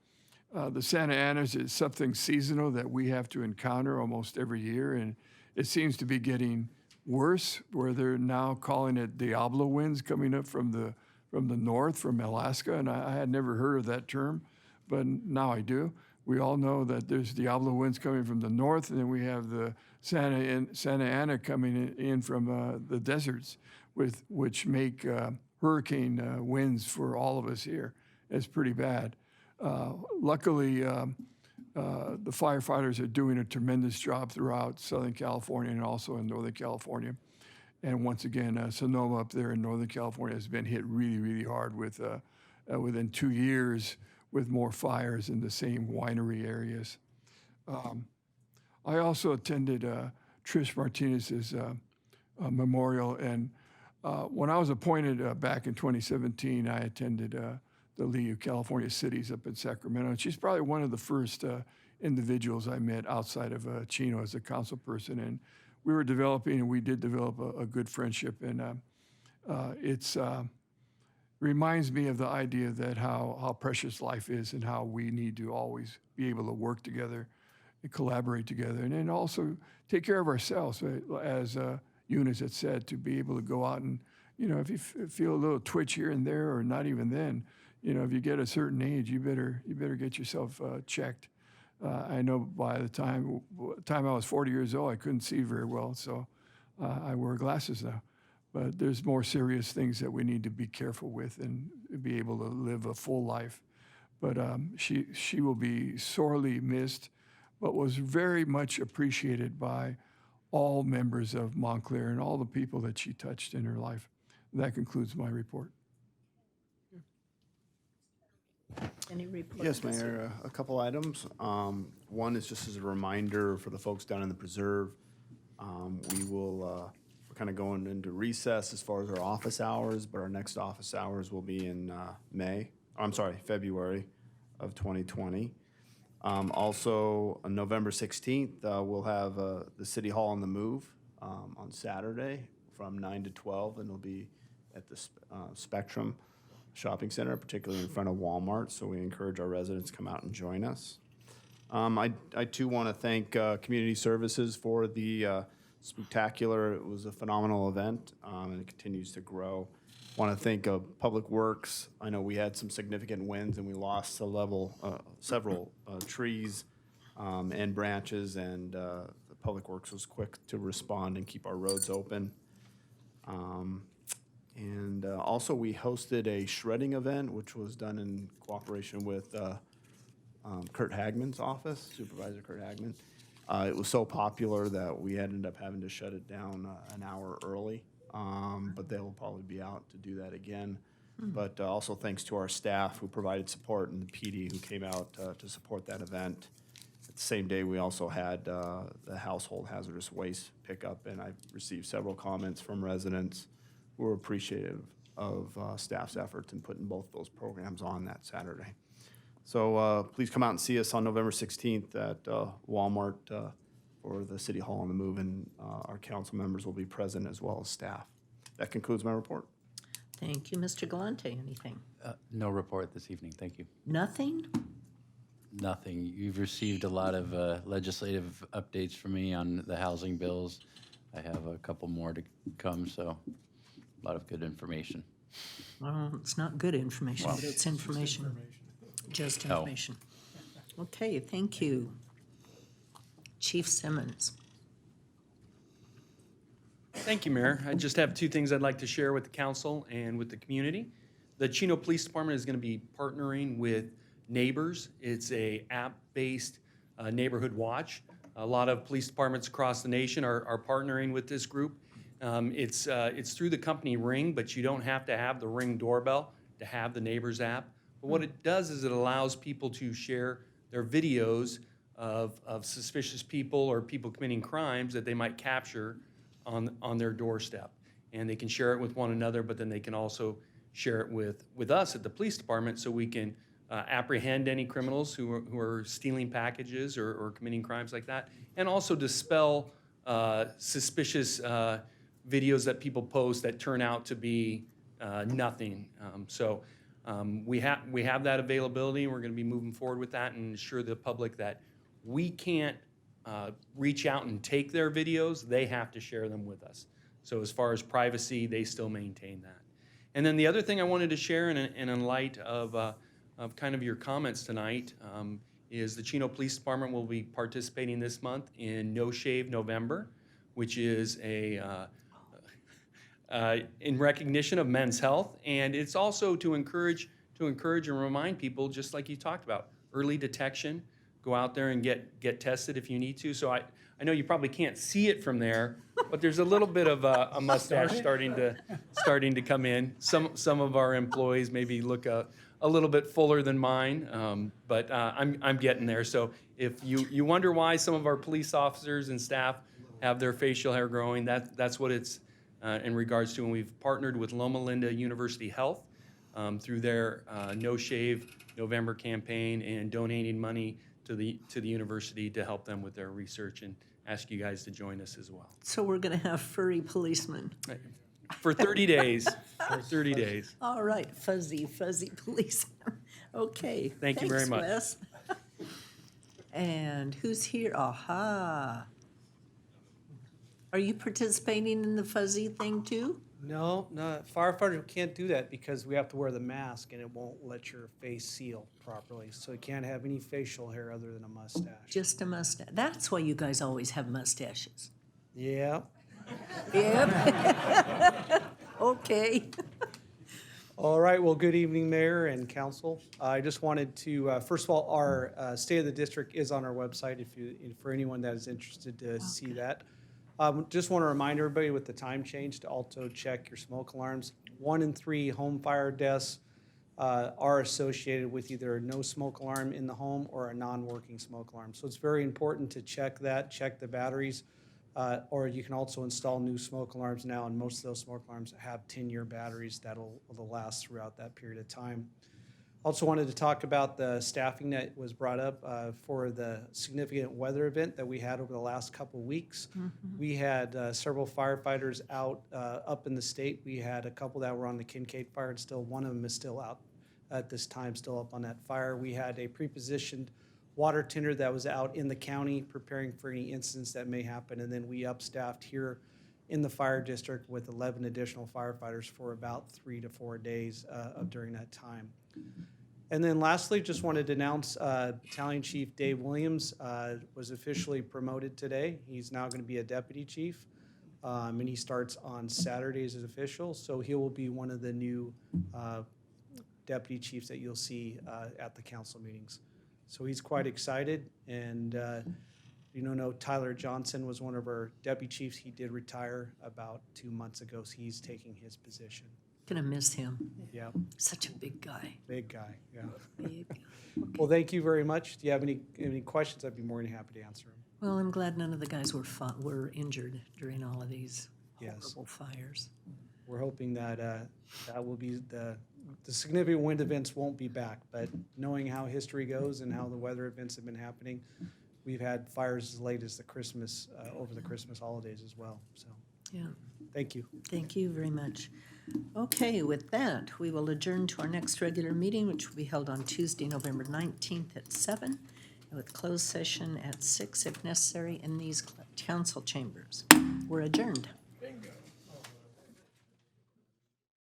the Santa Anas is something seasonal that we have to encounter almost every year, and it seems to be getting worse, where they're now calling it Diablo winds coming up from the north, from Alaska, and I had never heard of that term, but now I do. We all know that there's Diablo winds coming from the north, and then we have the Santa Ana coming in from the deserts, which make hurricane winds for all of us here. It's pretty bad. Luckily, the firefighters are doing a tremendous job throughout Southern California and also in Northern California. And once again, Sonoma up there in Northern California has been hit really, really hard with within 2 years with more fires in the same winery areas. I also attended Trish Martinez's memorial, and when I was appointed back in 2017, I attended the League of California Cities up in Sacramento. And she's probably one of the first individuals I met outside of Chino as a council person. And we were developing, and we did develop a good friendship. And it's reminds me of the idea that how precious life is and how we need to always be able to work together and collaborate together. And then also take care of ourselves, as Eunice had said, to be able to go out and, if you feel a little twitch here and there, or not even then, if you get a certain age, you better get yourself checked. I know by the time I was 40 years old, I couldn't see very well, so I wear glasses now. But there's more serious things that we need to be careful with and be able to live a full life. But she will be sorely missed, but was very much appreciated by all members of Montclair and all the people that she touched in her life. That concludes my report. Any report? Yes, Mayor, a couple items. One is just as a reminder for the folks down in the preserve, we're kind of going into recess as far as our office hours, but our next office hours will be in February of 2020. Also, on November 16th, we'll have the City Hall on the Move on Saturday from 9 to 12, and it'll be at the Spectrum Shopping Center, particularly in front of Walmart, so we encourage our residents to come out and join us. I too want to thank Community Services for the spectacular. It was a phenomenal event, and it continues to grow. Want to thank Public Works. I know we had some significant winds, and we lost several trees and branches, and the Public Works was quick to respond and keep our roads open. And also, we hosted a shredding event, which was done in cooperation with Kurt Hagman's office, Supervisor Kurt Hagman. It was so popular that we ended up having to shut it down an hour early, but they'll probably be out to do that again. But also thanks to our staff who provided support and the PD who came out to support that event. At the same day, we also had the household hazardous waste pickup, and I received several comments from residents who were appreciative of staff's efforts in putting both those programs on that Saturday. So please come out and see us on November 16th at Walmart for the City Hall on the Move, and our council members will be present as well as staff. That concludes my report. Thank you. Mr. Galante, anything? No report this evening, thank you. Nothing? Nothing. You've received a lot of legislative updates from me on the housing bills. I have a couple more to come, so a lot of good information. Well, it's not good information, but it's information. Just information. Okay, thank you. Chief Simmons. Thank you, Mayor. I just have two things I'd like to share with the council and with the community. The Chino Police Department is going to be partnering with Neighbors. It's a app-based neighborhood watch. A lot of police departments across the nation are partnering with this group. It's through the company Ring, but you don't have to have the Ring doorbell to have the Neighbors app. But what it does is it allows people to share their videos of suspicious people or people committing crimes that they might capture on their doorstep. And they can share it with one another, but then they can also share it with us at the police department so we can apprehend any criminals who are stealing packages or committing crimes like that, and also dispel suspicious videos that people post that turn out to be nothing. We have that availability, and we're going to be moving forward with that and ensure the public that we can't reach out and take their videos. They have to share them with us. So as far as privacy, they still maintain that. And then the other thing I wanted to share in light of kind of your comments tonight is the Chino Police Department will be participating this month in No Shave November, which is in recognition of Men's Health, and it's also to encourage and remind people, just like you talked about, early detection. Go out there and get tested if you need to. So I know you probably can't see it from there, but there's a little bit of a mustache starting to come in. Some of our employees maybe look a little bit fuller than mine, but I'm getting there. So if you wonder why some of our police officers and staff have their facial hair growing, that's what it's in regards to. And we've partnered with Loma Linda University Health through their No Shave November campaign and donating money to the university to help them with their research, and ask you guys to join us as well. So we're going to have furry policemen. Right. For 30 days. For 30 days. All right, fuzzy policemen. Okay. Thank you very much. Wes. And who's here? Aha. Are you participating in the fuzzy thing too? No, firefighter can't do that because we have to wear the mask and it won't let your face seal properly. So you can't have any facial hair other than a mustache. Just a mustache. That's why you guys always have mustaches. Yeah. Yep. Okay. All right, well, good evening, Mayor and Council. I just wanted to, first of all, our State of the District is on our website for anyone that is interested to see that. Just want to remind everybody with the time change to also check your smoke alarms. 1 in 3 home fire deaths are associated with either a no smoke alarm in the home or a non-working smoke alarm. So it's very important to check that, check the batteries, or you can also install new smoke alarms now, and most of those smoke alarms have 10-year batteries that'll last throughout that period of time. Also wanted to talk about the staffing that was brought up for the significant weather event that we had over the last couple weeks. We had several firefighters out up in the state. We had a couple that were on the Kincaid fire, and still one of them is still out at this time, still up on that fire. We had a pre-positioned water tender that was out in the county preparing for any incidents that may happen, and then we upstaffed here in the fire district with 11 additional firefighters for about 3 to 4 days during that time. And then lastly, just wanted to announce Battalion Chief Dave Williams was officially promoted today. He's now going to be a deputy chief, and he starts on Saturdays as official. So he will be one of the new deputy chiefs that you'll see at the council meetings. So he's quite excited. And you know, Tyler Johnson was one of our deputy chiefs. He did retire about 2 months ago, so he's taking his position. Gonna miss him. Yeah. Such a big guy. Big guy, yeah. Big. Well, thank you very much. Do you have any questions? I'd be more than happy to answer them. Well, I'm glad none of the guys were injured during all of these Yes. horrible fires. We're hoping that that will be the significant wind events won't be back, but knowing how history goes and how the weather events have been happening, we've had fires as late as the Christmas, over the Christmas holidays as well, so. Yeah. Thank you. Thank you very much. Okay, with that, we will adjourn to our next regular meeting, which will be held on Tuesday, November 19th at 7, and with closed session at 6 if necessary in these council chambers. We're adjourned.